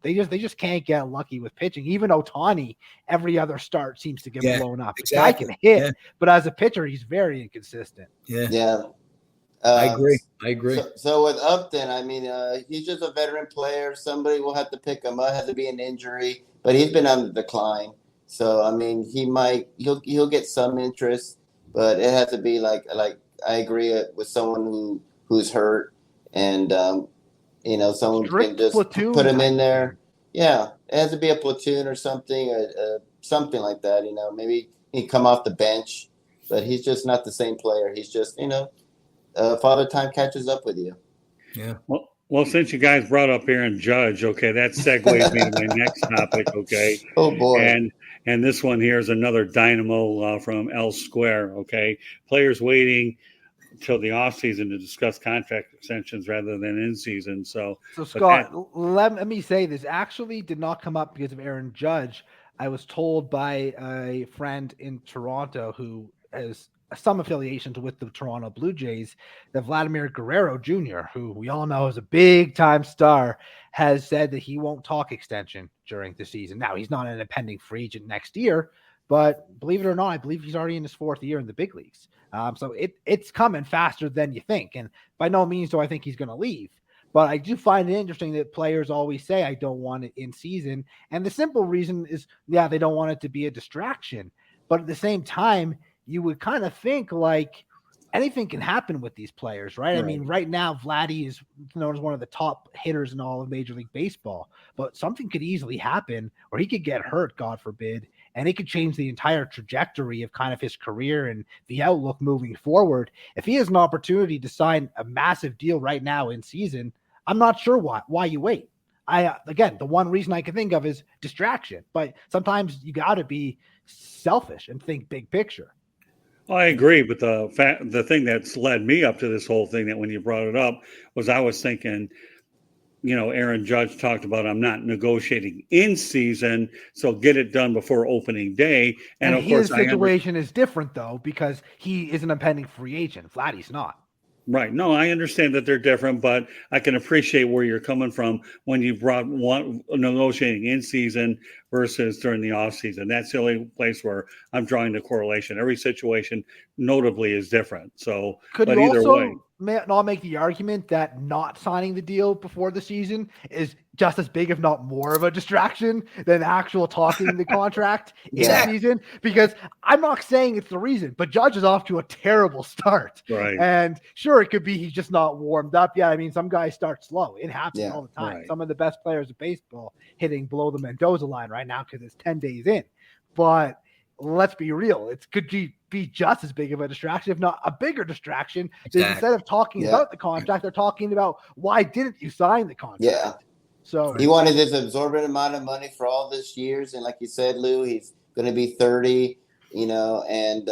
they just can't get lucky with pitching. Even Ohtani, every other start seems to get blown up. Exactly. The guy can hit, but as a pitcher, he's very inconsistent. Yeah. I agree. So with Upton, I mean, he's just a veteran player. Somebody will have to pick him up. Has to be an injury, but he's been on the decline. So I mean, he'll get some interest, but it has to be like I agree with someone who's hurt, and someone can just put him in there. Yeah, it has to be a platoon or something, something like that. Maybe he come off the bench, but he's just not the same player. He's just Father Time catches up with you. Yeah. Well, since you guys brought up Aaron Judge, okay, that segues me to my next topic, okay? Oh, boy. And this one here is another dynamo from L Square, okay? Players waiting until the offseason to discuss contract extensions rather than in season. So Scott, let me say this actually did not come up because of Aaron Judge. I was told by a friend in Toronto who has some affiliations with the Toronto Blue Jays that Vladimir Guerrero Jr., who we all know is a big time star, has said that he won't talk extension during the season. Now, he's not an impending free agent next year, but believe it or not, I believe he's already in his 4th year in the big leagues. So it's coming faster than you think. And by no means do I think he's going to leave. But I do find it interesting that players always say, I don't want it in season. And the simple reason is, they don't want it to be a distraction. But at the same time, you would kind of think like anything can happen with these players, right? I mean, right now, Vladdy is known as one of the top hitters in all of Major League Baseball, but something could easily happen, or he could get hurt, God forbid, and it could change the entire trajectory of kind of his career and the outlook moving forward. If he has an opportunity to sign a massive deal right now in season, I'm not sure why you wait. Again, the one reason I can think of is distraction, but sometimes you got to be selfish and think big picture. Well, I agree, but the thing that's led me up to this whole thing, that when you brought it up, was I was thinking, Aaron Judge talked about, I'm not negotiating in season, so get it done before opening day. And of course, his situation is different though, because he is an impending free agent. Vladdy's not. Right. No, I understand that they're different, but I can appreciate where you're coming from when you brought one negotiating in season versus during the off season. That's the only place where I'm drawing the correlation. Every situation notably is different. So, could but you either also way, not make the argument that not signing the deal before the season is just as big, if not more of a distraction than actual talking the contract in season? Because I'm not saying it's the reason, but Judge is off to a terrible start. Right. And sure, it could be he's just not warmed up. Yeah, I mean, some guys start slow. It happens all the time. Right. Some of the best players of baseball hitting below the Mendoza line right now because it's 10 days in. But let's be real. It could be just as big of a distraction, if not a bigger distraction. Exactly. Instead of talking about the contract, they're talking about why didn't you sign the contract? Yeah. So he wanted this absorbent amount of money for all this years. And like you said, Lou, he's going to be 30, and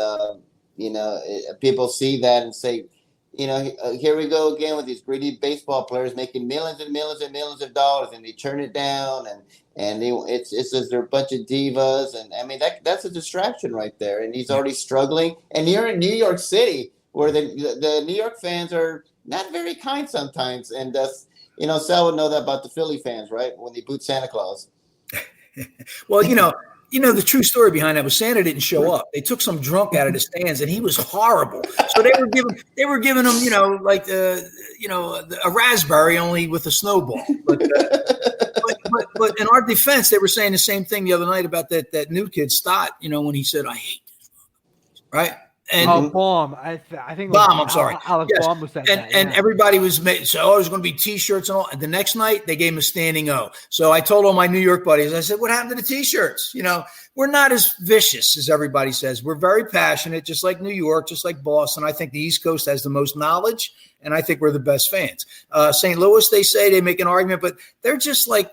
people see that and say, here we go again with these greedy baseball players making millions and millions and millions of dollars, and they turn it down, and it's just they're a bunch of divas, and I mean that's a distraction right there. And he's already struggling, and you're in New York City where the New York fans are not very kind sometimes, and Sal would know that about the Philly fans, right? When they boot Santa Claus. Well, the true story behind that was Santa didn't show up. They took some drunk out of the stands, and he was horrible. So they were giving him, a raspberry only with a snowball. But in our defense, they were saying the same thing the other night about that new kid Stott. When he said, "I hate this," right? And Baum. I think it was Baum, I'm sorry. Alex Yes. Baum who said that. And everybody was made, so there's going to be T-shirts and all. And the next night, they gave him a standing O. So I told all my New York buddies, I said, what happened to the T-shirts? We're not as vicious as everybody says. We're very passionate, just like New York, just like Boston. I think the East Coast has the most knowledge, and I think we're the best fans. St. Louis, they say, they make an argument, but they're just like,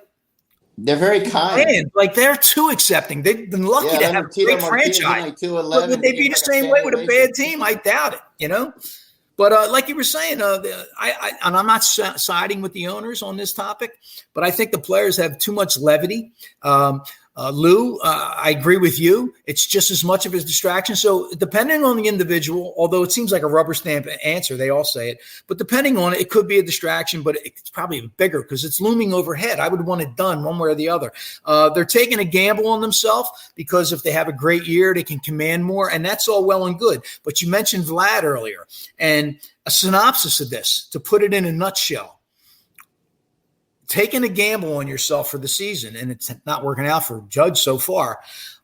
they're very kind. Man, like they're too accepting. They've been lucky to have a great franchise. But would they be the same way with a bad team? I doubt it, But like you were saying, and I'm not siding with the owners on this topic, but I think the players have too much levity. Lou, I agree with you. It's just as much of a distraction. So depending on the individual, although it seems like a rubber stamp answer, they all say it, but depending on it, it could be a distraction, but it's probably bigger because it's looming overhead. I would want it done one way or the other. They're taking a gamble on themselves because if they have a great year, they can command more, and that's all well and good. But you mentioned Vlad earlier, and a synopsis of this, to put it in a nutshell. Taking a gamble on yourself for the season, and it's not working out for Judge so far.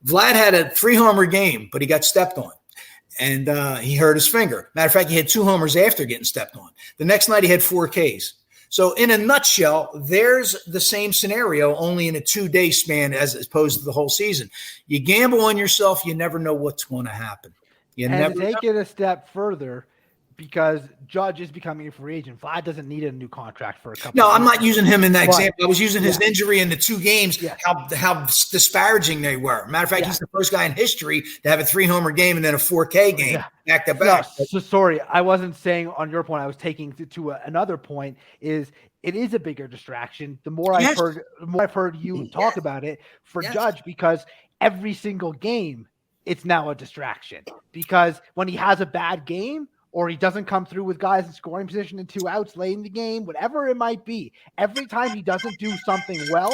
Vlad had a 3-homer game, but he got stepped on, and he hurt his finger. Matter of fact, he had 2 homers after getting stepped on. The next night, he had 4 Ks. So in a nutshell, there's the same scenario, only in a 2-day span as opposed to the whole season. You gamble on yourself, you never know what's going to happen. And take it a step further, because Judge is becoming a free agent. Vlad doesn't need a new contract for a couple. No, of I'm years. not using him in that example. I was using his Yeah. injury in the 2 games, Yeah. how disparaging they were. Matter of fact, he's the first guy in history to have a 3-homer game and then a 4K game back to back. So sorry, I wasn't saying on your point. I was taking to another point. It is a bigger distraction. The more I've heard you talk about it for Judge, because every single game, it's now a distraction. Because when he has a bad game, or he doesn't come through with guys in scoring position and 2 outs late in the game, whatever it might be, every time he doesn't do something well,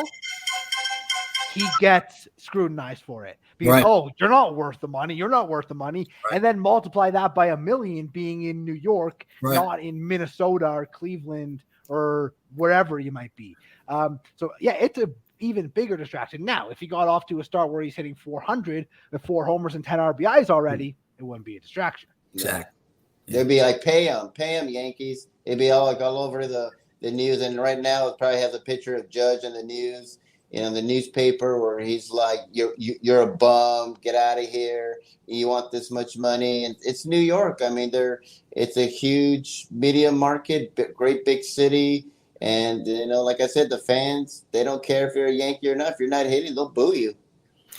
he gets scrutinized for it. Because, you're not worth the money. You're not worth the money. Right. And then multiply that by 1 million being in New York, not in Minnesota or Cleveland or wherever you might be. It's a even bigger distraction. Now, if he got off to a start where he's hitting 400 with 4 homers and 10 RBIs already, it wouldn't be a distraction. Exactly. They'd be like, pay him, Yankees. It'd be all over the news. And right now, it probably has a picture of Judge in the news, the newspaper, where he's like, "You're a bum. Get out of here. You want this much money?" And it's New York. I mean, it's a huge media market, great big city, and like I said, the fans, they don't care if you're a Yankee or not. If you're not hitting, they'll boo you.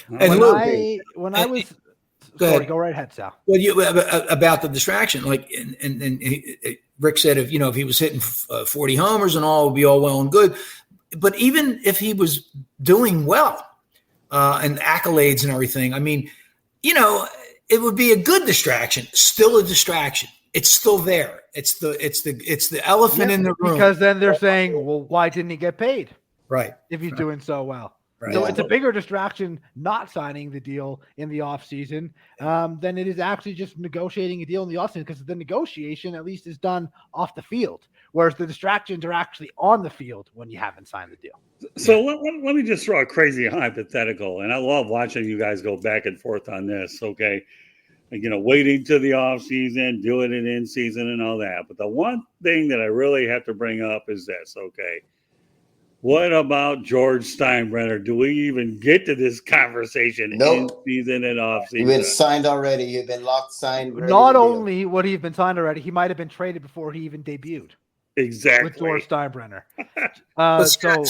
When I was. Go right ahead, Sal. Well, about the distraction, and Rick said if he was hitting 40 homers and all, it would be all well and good. But even if he was doing well and accolades and everything, I mean, it would be a good distraction. Still a distraction. It's still there. It's the elephant in the room. Because then they're saying, well, why didn't he get paid? Right. If he's doing so well. Right. So it's a bigger distraction not signing the deal in the offseason than it is actually just negotiating a deal in the offseason, because the negotiation at least is done off the field, whereas the distractions are actually on the field when you haven't signed the deal. So let me just throw a crazy hypothetical, and I love watching you guys go back and forth on this, okay? Waiting to the offseason, doing it in season and all that. But the one thing that I really have to bring up is this, okay? What about George Steinbrenner? Do we even get to this conversation in season and off season? You've been signed already. You've been locked, signed. Not only would he have been signed already, he might have been traded before he even debuted. Exactly. With George Steinbrenner. But Scott,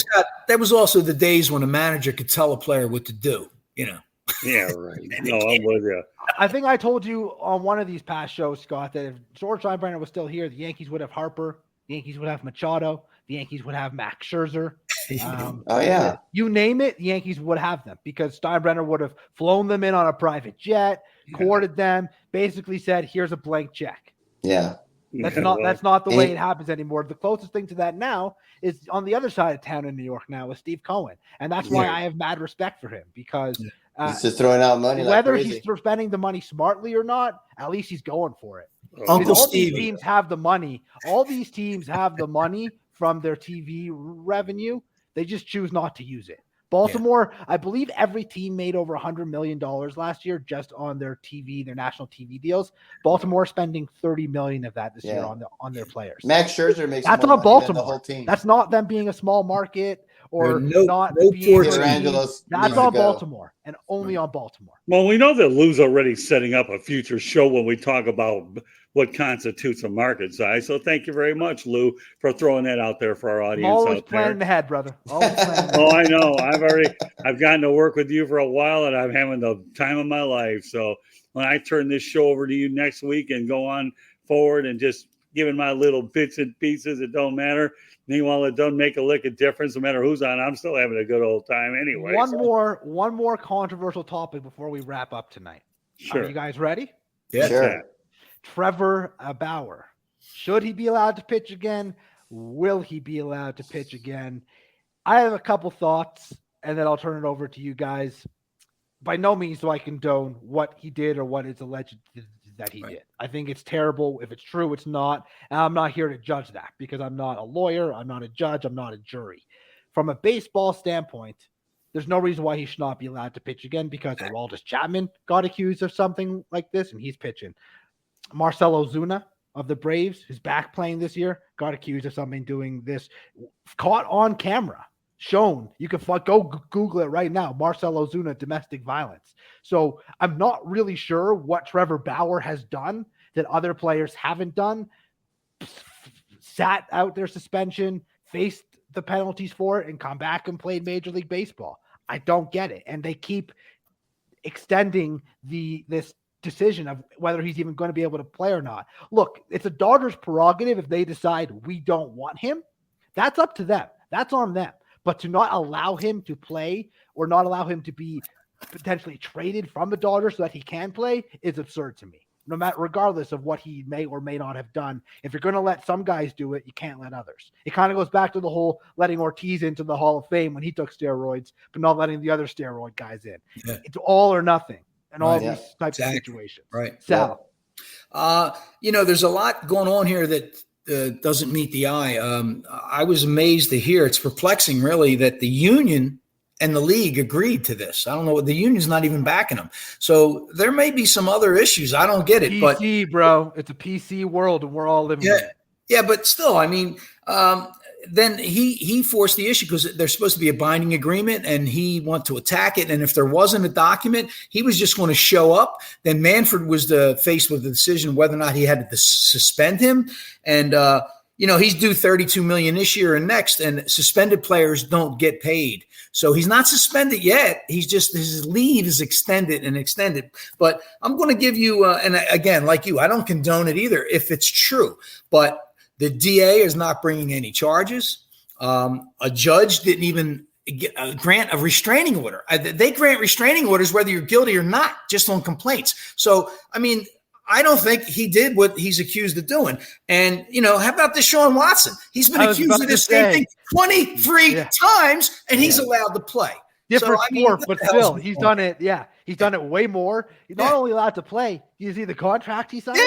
there was also the days when a manager could tell a player what to do, Yeah, right. No, I'm with you. I think I told you on one of these past shows, Scott, that if George Steinbrenner was still here, the Yankees would have Harper, the Yankees would have Machado, the Yankees would have Max Scherzer. You name it, the Yankees would have them, because Steinbrenner would have flown them in on a private jet, courted them, basically said, here's a blank check. Yeah. That's not the way it happens anymore. The closest thing to that now is on the other side of town in New York now with Steve Cohen. And that's why I have mad respect for him, because he's just throwing out money. Whether he's spending the money smartly or not, at least he's going for it. Uncle all Steve. These teams have the money. All these teams have the money from their TV revenue. They just choose not to use it. Baltimore, I believe every team made over $100 million last year just on their national TV deals. Baltimore spending $30 million of that this year on their players. Max Scherzer makes That's more on money than the Baltimore. whole team. That's not them being a small market or not no being poor a team. team. Angelos That's needs to on go. Baltimore and only on Baltimore. Well, we know that Lou's already setting up a future show when we talk about what constitutes a market size. So thank you very much, Lou, for throwing that out there for our I'm audience always out planning there. ahead, brother. Always planning ahead. Oh, I know. I've gotten to work with you for a while, and I'm having the time of my life. So when I turn this show over to you next week and go on forward and just giving my little bits and pieces, it don't matter. Meanwhile, it doesn't make a lick of difference. No matter who's on, I'm still having a good old time anyway. One more controversial topic before we wrap up tonight. Sure. Are you guys ready? Yeah. Sure. Trevor Bauer. Should he be allowed to pitch again? Will he be allowed to pitch again? I have a couple thoughts, and then I'll turn it over to you guys. By no means do I condone what he did or what is alleged that he did. I think it's terrible. If it's true, it's not. And I'm not here to judge that because I'm not a lawyer. I'm not a judge. I'm not a jury. From a baseball standpoint, there's no reason why he should not be allowed to pitch again because Aroldis Chapman got accused of something like this, and he's pitching. Marcell Ozuna of the Braves, who's back playing this year, got accused of something doing this, caught on camera, shown. You can go Google it right now. Marcell Ozuna, domestic violence. So I'm not really sure what Trevor Bauer has done that other players haven't done. Sat out their suspension, faced the penalties for it, and come back and played Major League Baseball. I don't get it. And they keep extending this decision of whether he's even going to be able to play or not. Look, it's a Dodgers prerogative if they decide we don't want him. That's up to them. That's on them. But to not allow him to play or not allow him to be potentially traded from the Dodgers so that he can play is absurd to me. No matter, regardless of what he may or may not have done. If you're going to let some guys do it, you can't let others. It kind of goes back to the whole letting Ortiz into the Hall of Fame when he took steroids, but not letting the other steroid guys in. Yeah. It's all or nothing in all these types of situations. Right. Sal. There's a lot going on here that doesn't meet the eye. I was amazed to hear. It's perplexing, really, that the union and the league agreed to this. I don't know. The union's not even backing them. So there may be some other issues. I don't get it. PC, bro. It's a PC world, and we're all living in it. Yeah, but still, I mean, then he forced the issue because there's supposed to be a binding agreement, and he wanted to attack it. And if there wasn't a document, he was just going to show up. Then Manfred was faced with the decision whether or not he had to suspend him. And he's due $32 million this year and next, and suspended players don't get paid. So he's not suspended yet. He's just, his leave is extended and extended. But I'm going to give you, and again, like you, I don't condone it either if it's true. But the DA is not bringing any charges. A judge didn't even grant a restraining order. They grant restraining orders whether you're guilty or not, just on complaints. So, I mean, I don't think he did what he's accused of doing. And, how about Deshaun Watson? He's been accused of this same thing 23 times, and he's allowed to play. Different sport, but still, he's done it. Yeah, he's done it way more. He's not only allowed to play. You see the contract he signed?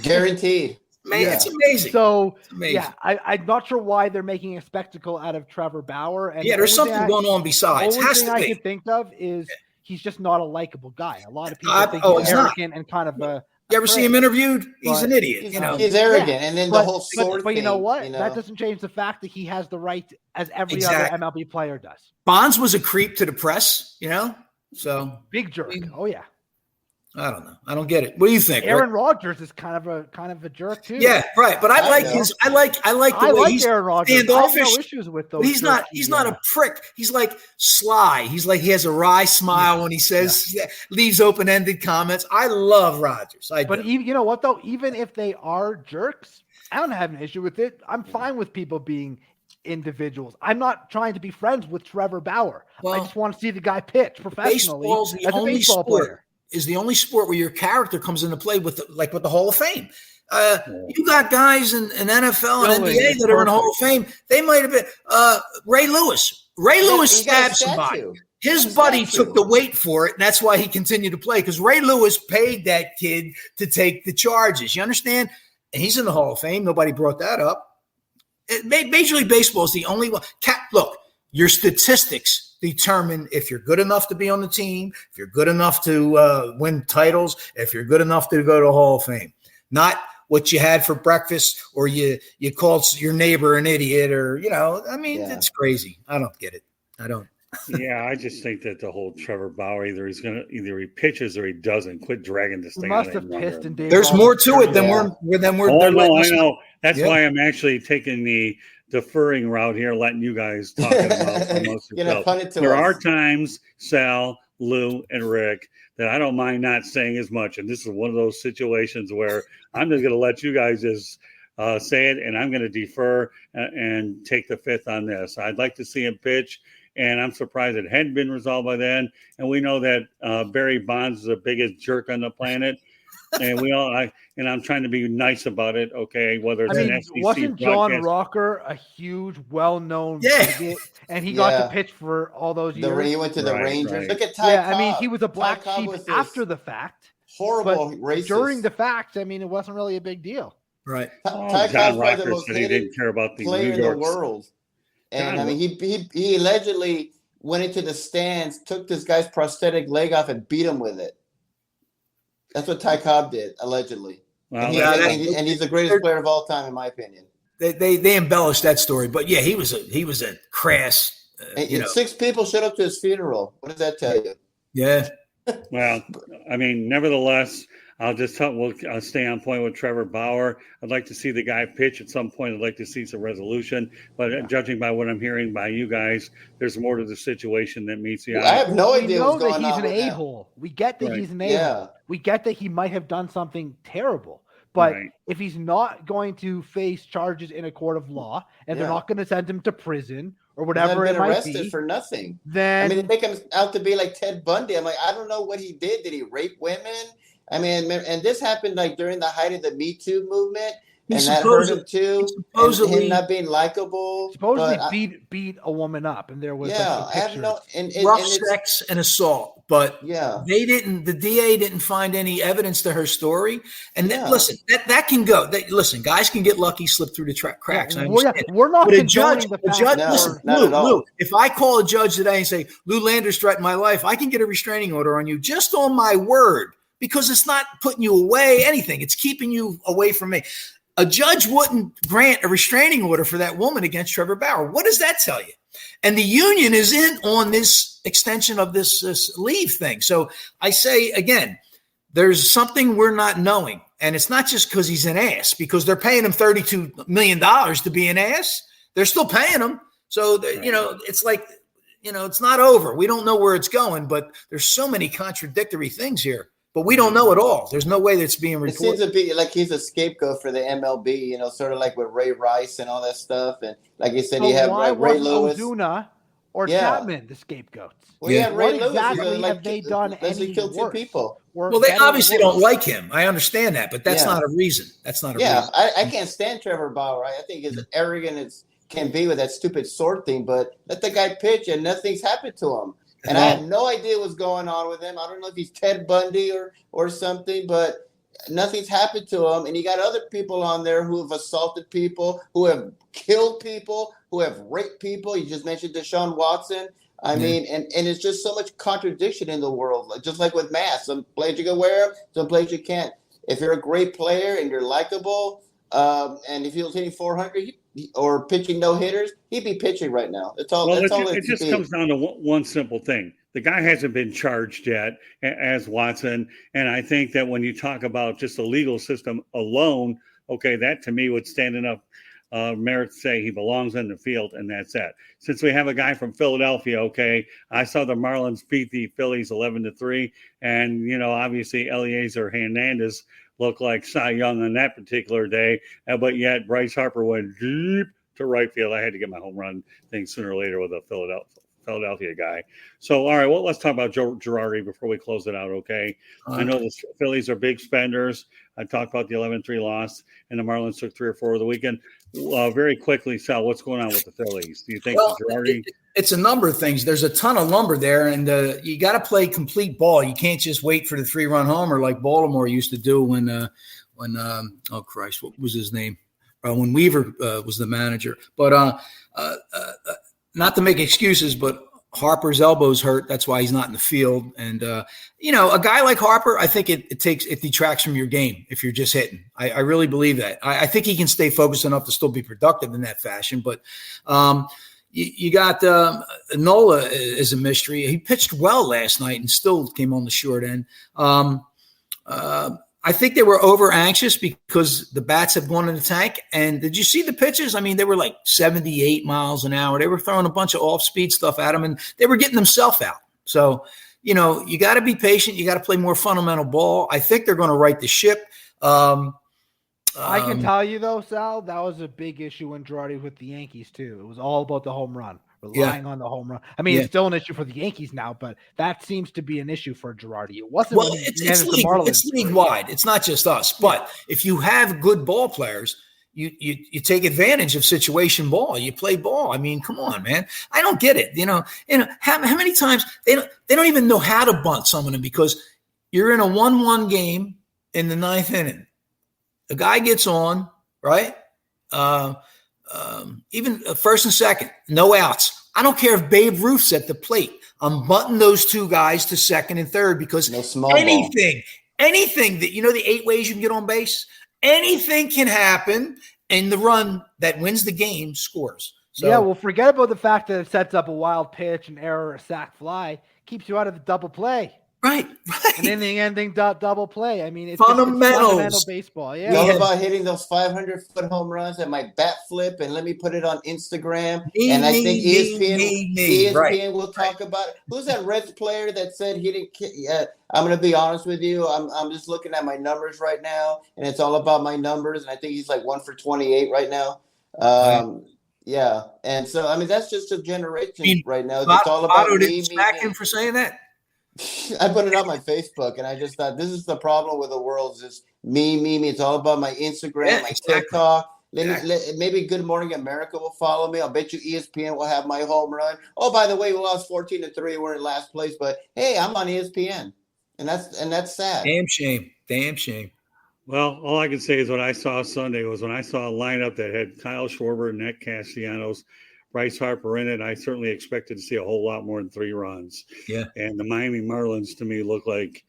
Guaranteed. Man, it's amazing. So, it's amazing. I'm not sure why they're making a spectacle out of Trevor Bauer. And there's something going on besides. The only thing I can think of is he's just not a likable guy. A lot of people think he's arrogant and kind of a. You ever see him interviewed? He's an idiot. He's arrogant, and then the whole sword But you know thing, what? That doesn't change the fact that he has the right as every other MLB player does. Bonds was a creep to the press, so big jerk. Oh yeah. I don't know. I don't get it. What do you think? Aaron Rodgers is kind of a jerk too. Yeah, right. But I like the way he's Aaron Rodgers. standoffish. I have no issues with those. He's not a prick. He's like sly. He's like, he has a wry smile when he says leaves open-ended comments. I love Rodgers. But even, you know what though? Even if they are jerks, I don't have an issue with it. I'm fine with people being individuals. I'm not trying to be friends with Trevor Bauer. I just want to see the guy pitch professionally as a baseball player. Is the only sport where your character comes into play with the Hall of Fame. You got guys in NFL and NBA that are in the Hall of Fame. They might have been Ray Lewis. Ray Lewis stabbed somebody. His buddy took the weight for it, and that's why he continued to play, because Ray Lewis paid that kid to take the charges. You understand? And he's in the Hall of Fame. Nobody brought that up. Major League Baseball is the only one. Look, your statistics determine if you're good enough to be on the team, if you're good enough to win titles, if you're good enough to go to the Hall of Fame. Not what you had for breakfast, or you called your neighbor an idiot, or, it's crazy. I don't get it. I don't. Yeah, I just think that the whole Trevor Bauer, either he pitches or he doesn't. Quit dragging this He thing. must have pissed in Dave. There's more to it than we're. Oh no, I know. That's why I'm actually taking the deferring route here, letting you guys talk about amongst yourselves. There are times, Sal, Lou, and Rick, that I don't mind not saying as much, and this is one of those situations where I'm just going to let you guys just say it, and I'm going to defer and take the fifth on this. I'd like to see him pitch. And I'm surprised it hadn't been resolved by then. And we know that Barry Bonds is the biggest jerk on the planet. And I'm trying to be nice about it. Okay, whether it's an SEC wasn't John Rocker a huge, well-known idiot, and he got to pitch for all those years? He went to the Rangers. Right. Look at Ty Cobb. He was a black sheep after the fact. Horrible racist. During the fact, it wasn't really a big deal. Right. Ty John Cobb was Rocker the most said he didn't care about the player New in the York world. And he allegedly went into the stands, took this guy's prosthetic leg off, and beat him with it. That's what Ty Cobb did, allegedly. Well, and he's the greatest player of all time, in my opinion. They embellished that story, but yeah, he was a crass. 6 people showed up to his funeral. What does that tell you? Yeah. Well, nevertheless, we'll stay on point with Trevor Bauer. I'd like to see the guy pitch at some point. I'd like to see some resolution. But judging by what I'm hearing by you guys, there's more to the situation that meets the eye. I have no idea what's going on. We know that he's an a-hole. We get that he's an a-hole. Yeah. We get that he might have done something terrible. But if he's not going to face charges in a court of law, and they're not going to send him to prison or whatever it might be, arrested for nothing. Then they make him out to be like Ted Bundy. I'm like, I don't know what he did. Did he rape women? And this happened like during the height of the Me Too movement, and that hurt him too. Him not being likable. Supposedly beat a woman up, and there was I have no rough sex and assault. But they didn't. The DA didn't find any evidence to her story. And listen, that can go. Listen, guys can get lucky, slip through the cracks. We're not. But a judge. Listen, Lou. If I call a judge today and say Lou Landers threatened my life, I can get a restraining order on you just on my word, because it's not putting you away. Anything. It's keeping you away from me. A judge wouldn't grant a restraining order for that woman against Trevor Bauer. What does that tell you? And the union is in on this extension of this leave thing. So I say, again, there's something we're not knowing. And it's not just because he's an ass, because they're paying him $32 million to be an ass. They're still paying him. So, it's like, it's not over. We don't know where it's going, but there's so many contradictory things here. But we don't know it all. There's no way that's being reported. It seems to be like he's a scapegoat for the MLB, sort of like with Ray Rice and all that stuff. And like you said, you have Ray Lewis. Ozuna or Chapman, the scapegoats. Well, yeah, Ray Lewis. Exactly have they done any killed 2 people. Well, they obviously don't like him. I understand that, but that's not a reason. That's not a reason. I can't stand Trevor Bauer. I think he's arrogant as can be with that stupid sword thing, but let the guy pitch and nothing's happened to him. And I have no idea what's going on with him. I don't know if he's Ted Bundy or something, but nothing's happened to him. And you got other people on there who have assaulted people, who have killed people, who have raped people. You just mentioned Deshaun Watson. I mean, and it's just so much contradiction in the world. Just like with masks, some players you can wear them, some players you can't. If you're a great player and you're likable, and if he was hitting 400 or pitching no hitters, he'd be pitching right now. It just comes down to one simple thing. The guy hasn't been charged yet as Watson. And I think that when you talk about just the legal system alone, okay, that to me would stand enough merit to say he belongs in the field, and that's that. Since we have a guy from Philadelphia, okay, I saw the Marlins beat the Phillies 11-3, and obviously Eliezer Hernandez looked like Cy Young on that particular day, but yet Bryce Harper went deep to right field. I had to get my home run thing sooner or later with a Philadelphia guy. So, all right, well, let's talk about Joe Girardi before we close it out, okay? I know the Phillies are big spenders. I talked about the 11-3 loss, and the Marlins took 3 or 4 over the weekend. Very quickly, Sal, what's going on with the Phillies? Do you think Girardi? It's a number of things. There's a ton of lumber there, and you got to play complete ball. You can't just wait for the 3-run homer like Baltimore used to do when oh Christ, what was his name? When Weaver was the manager. But not to make excuses, but Harper's elbow's hurt. That's why he's not in the field. And, a guy like Harper, I think it detracts from your game if you're just hitting. I really believe that. I think he can stay focused enough to still be productive in that fashion. But you got Nola is a mystery. He pitched well last night and still came on the short end. I think they were over anxious because the bats have gone in the tank. And did you see the pitches? I mean, they were like 78 miles an hour. They were throwing a bunch of off-speed stuff at them, and they were getting themselves out. So, you got to be patient. You got to play more fundamental ball. I think they're going to right the ship. I can tell you, though, Sal, that was a big issue when Girardi with the Yankees, too. It was all about the home run. Relying on the home run. I mean, it's still an issue for the Yankees now, but that seems to be an issue for Girardi. It wasn't. Well, it's league wide. It's not just us. But if you have good ball players, you take advantage of situation ball. You play ball. I mean, come on, man. I don't get it. How many times they don't even know how to bunt some of them because you're in a 1-1 game in the 9th inning. The guy gets on, right? Even first and second, no outs. I don't care if Babe Ruth's at the plate. I'm bunting those two guys to second and third because anything that, the 8 ways you can get on base, anything can happen, and the run that wins the game scores. So, yeah, well, forget about the fact that it sets up a wild pitch, an error, a sac fly, keeps you out of the double play. Right. And ending double play. I mean, it's fundamental baseball. Yeah. All about hitting those 500-foot home runs at my bat flip, and let me put it on Instagram. I think ESPN will talk about it. Who's that Reds player that said he didn't? I'm going to be honest with you. I'm just looking at my numbers right now, and it's all about my numbers. And I think he's like 1 for 28 right now. Yeah, and so I mean that's just a generation right now. It's all about me. Smack him for saying that. I put it on my Facebook, and I just thought this is the problem with the world. Is just me. It's all about my Instagram, my TikTok. Maybe Good Morning America will follow me. I'll bet you ESPN will have my home run. Oh, by the way, we lost 14-3. We're in last place, but hey, I'm on ESPN, and that's sad. Damn shame. Well, all I can say is what I saw Sunday was when I saw a lineup that had Kyle Schwarber, Nick Castellanos, Bryce Harper in it. I certainly expected to see a whole lot more than 3 runs. Yeah. And the Miami Marlins to me look like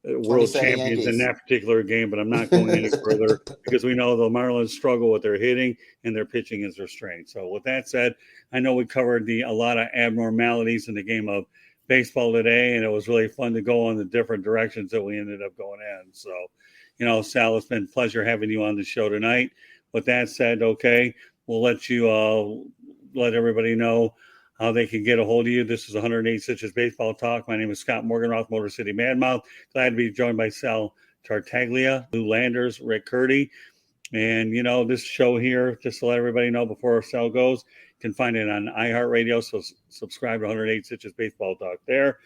world champions in that particular game, but I'm not going any further because we know the Marlins struggle with their hitting and their pitching is their strength. So with that said, I know we covered a lot of abnormalities in the game of baseball today, and it was really fun to go on the different directions that we ended up going in. So, Sal, it's been a pleasure having you on the show tonight. With that said, okay, we'll let you let everybody know how they can get a hold of you. This is 108 Stitches Baseball Talk. My name is Scott Morganroth, Motor City Madmouth. Glad to be joined by Sal Tartaglia, Lou Landers, Rick Curti. And, this show here, just to let everybody know before Sal goes, you can find it on iHeartRadio. So subscribe to 108 Stitches Baseball Talk there.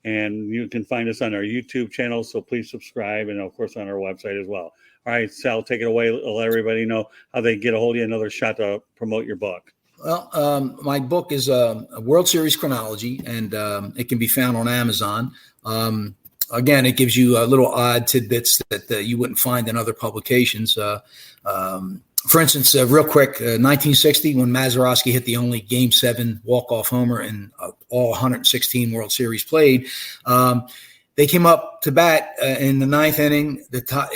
And you can find us on our YouTube channel. So please subscribe. And, of course, on our website as well. All right, Sal, take it away. Let everybody know how they get a hold of you. Another shot to promote your book. Well, my book is a World Series chronology, and it can be found on Amazon. Again, it gives you little odd tidbits that you wouldn't find in other publications. For instance, real quick, 1960, when Mazeroski hit the only Game 7 walk-off homer in all 116 World Series played, they came up to bat in the 9th inning.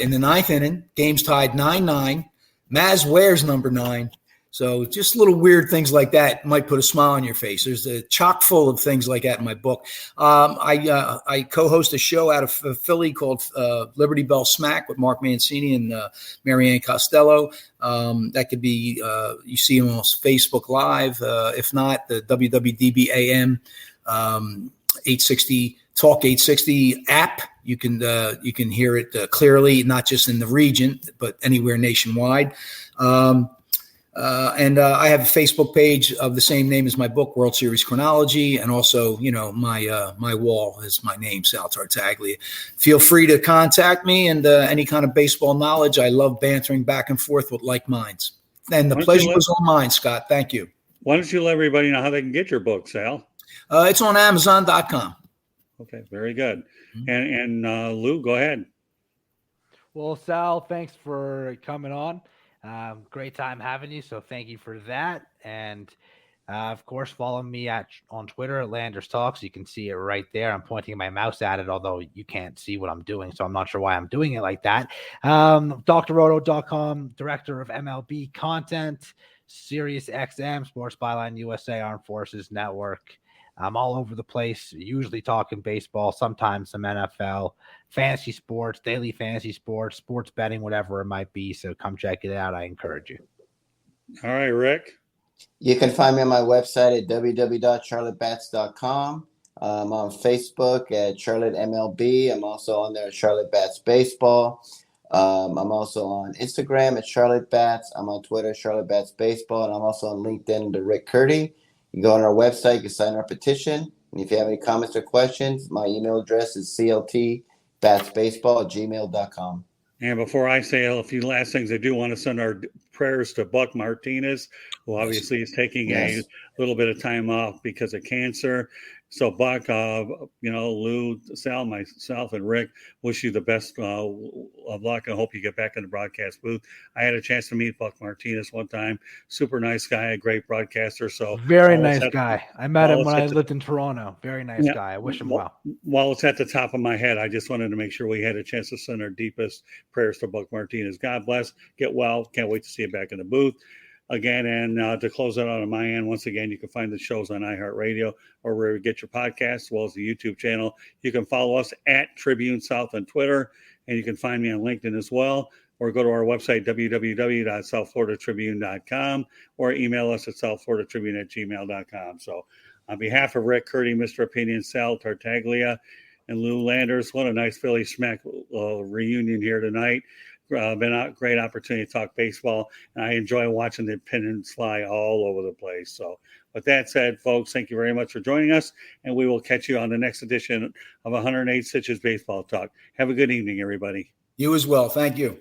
In the 9th inning, games tied 9-9. Maz wears number 9. So just little weird things like that might put a smile on your face. There's a chock full of things like that in my book. I co-host a show out of Philly called Liberty Bell Smack with Mark Mancini and Marianne Costello. That could be you see them on Facebook Live. If not, the WWDB-AM 860 Talk 860 app. You can hear it clearly, not just in the region, but anywhere nationwide. And I have a Facebook page of the same name as my book, World Series Chronology, and also, my wall is my name, Sal Tartaglia. Feel free to contact me and any kind of baseball knowledge. I love bantering back and forth with like minds. And the pleasure was all mine, Scott. Thank you. Why don't you let everybody know how they can get your book, Sal? It's on Amazon.com. Okay, very good. Mm-hmm. And Lou, go ahead. Well, Sal, thanks for coming on. Great time having you. So thank you for that. And Of course, follow me on Twitter at Landers Talks. You can see it right there. I'm pointing my mouse at it, although you can't see what I'm doing, so I'm not sure why I'm doing it like that. DrRoto.com, director of MLB content, Sirius XM, Sports Byline USA, Armed Forces Network. I'm all over the place, usually talking baseball, sometimes some NFL, fantasy sports, daily fantasy sports, sports betting, whatever it might be. So come check it out. I encourage you. All right, Rick. You can find me on my website at www.charlottebats.com. I'm on Facebook at Charlotte MLB. I'm also on there at Charlotte Bats Baseball. I'm also on Instagram at Charlotte Bats. I'm on Twitter, Charlotte Bats Baseball, and I'm also on LinkedIn under Rick Curti. You go on our website, you can sign our petition. And if you have any comments or questions, my email address is cltbatsbaseball@gmail.com. And before I say a few last things, I do want to send our prayers to Buck Martinez, who obviously is taking a little bit of time off because of cancer. So, Buck, Lou, Sal, myself, and Rick wish you the best of luck. I hope you get back in the broadcast booth. I had a chance to meet Buck Martinez one time. Super nice guy, a great broadcaster. So very nice guy. I met him when I lived in Toronto. Very nice guy. I wish him well. While it's at the top of my head, I just wanted to make sure we had a chance to send our deepest prayers to Buck Martinez. God bless. Get well. Can't wait to see you back in the booth. Again, and to close it out on my end, once again, you can find the shows on iHeartRadio or wherever you get your podcasts, as well as the YouTube channel. You can follow us at Tribune South on Twitter, and you can find me on LinkedIn as well, or go to our website, www.southfloridatribune.com, or email us at southfloridatribune@gmail.com. So on behalf of Rick Curti, Mr. Opinion, Sal Tartaglia, and Lou Landers, what a nice Philly Smack reunion here tonight. Been a great opportunity to talk baseball, and I enjoy watching the pennants fly all over the place. So with that said, folks, thank you very much for joining us, and we will catch you on the next edition of 108 Stitches Baseball Talk. Have a good evening, everybody. You as well. Thank you.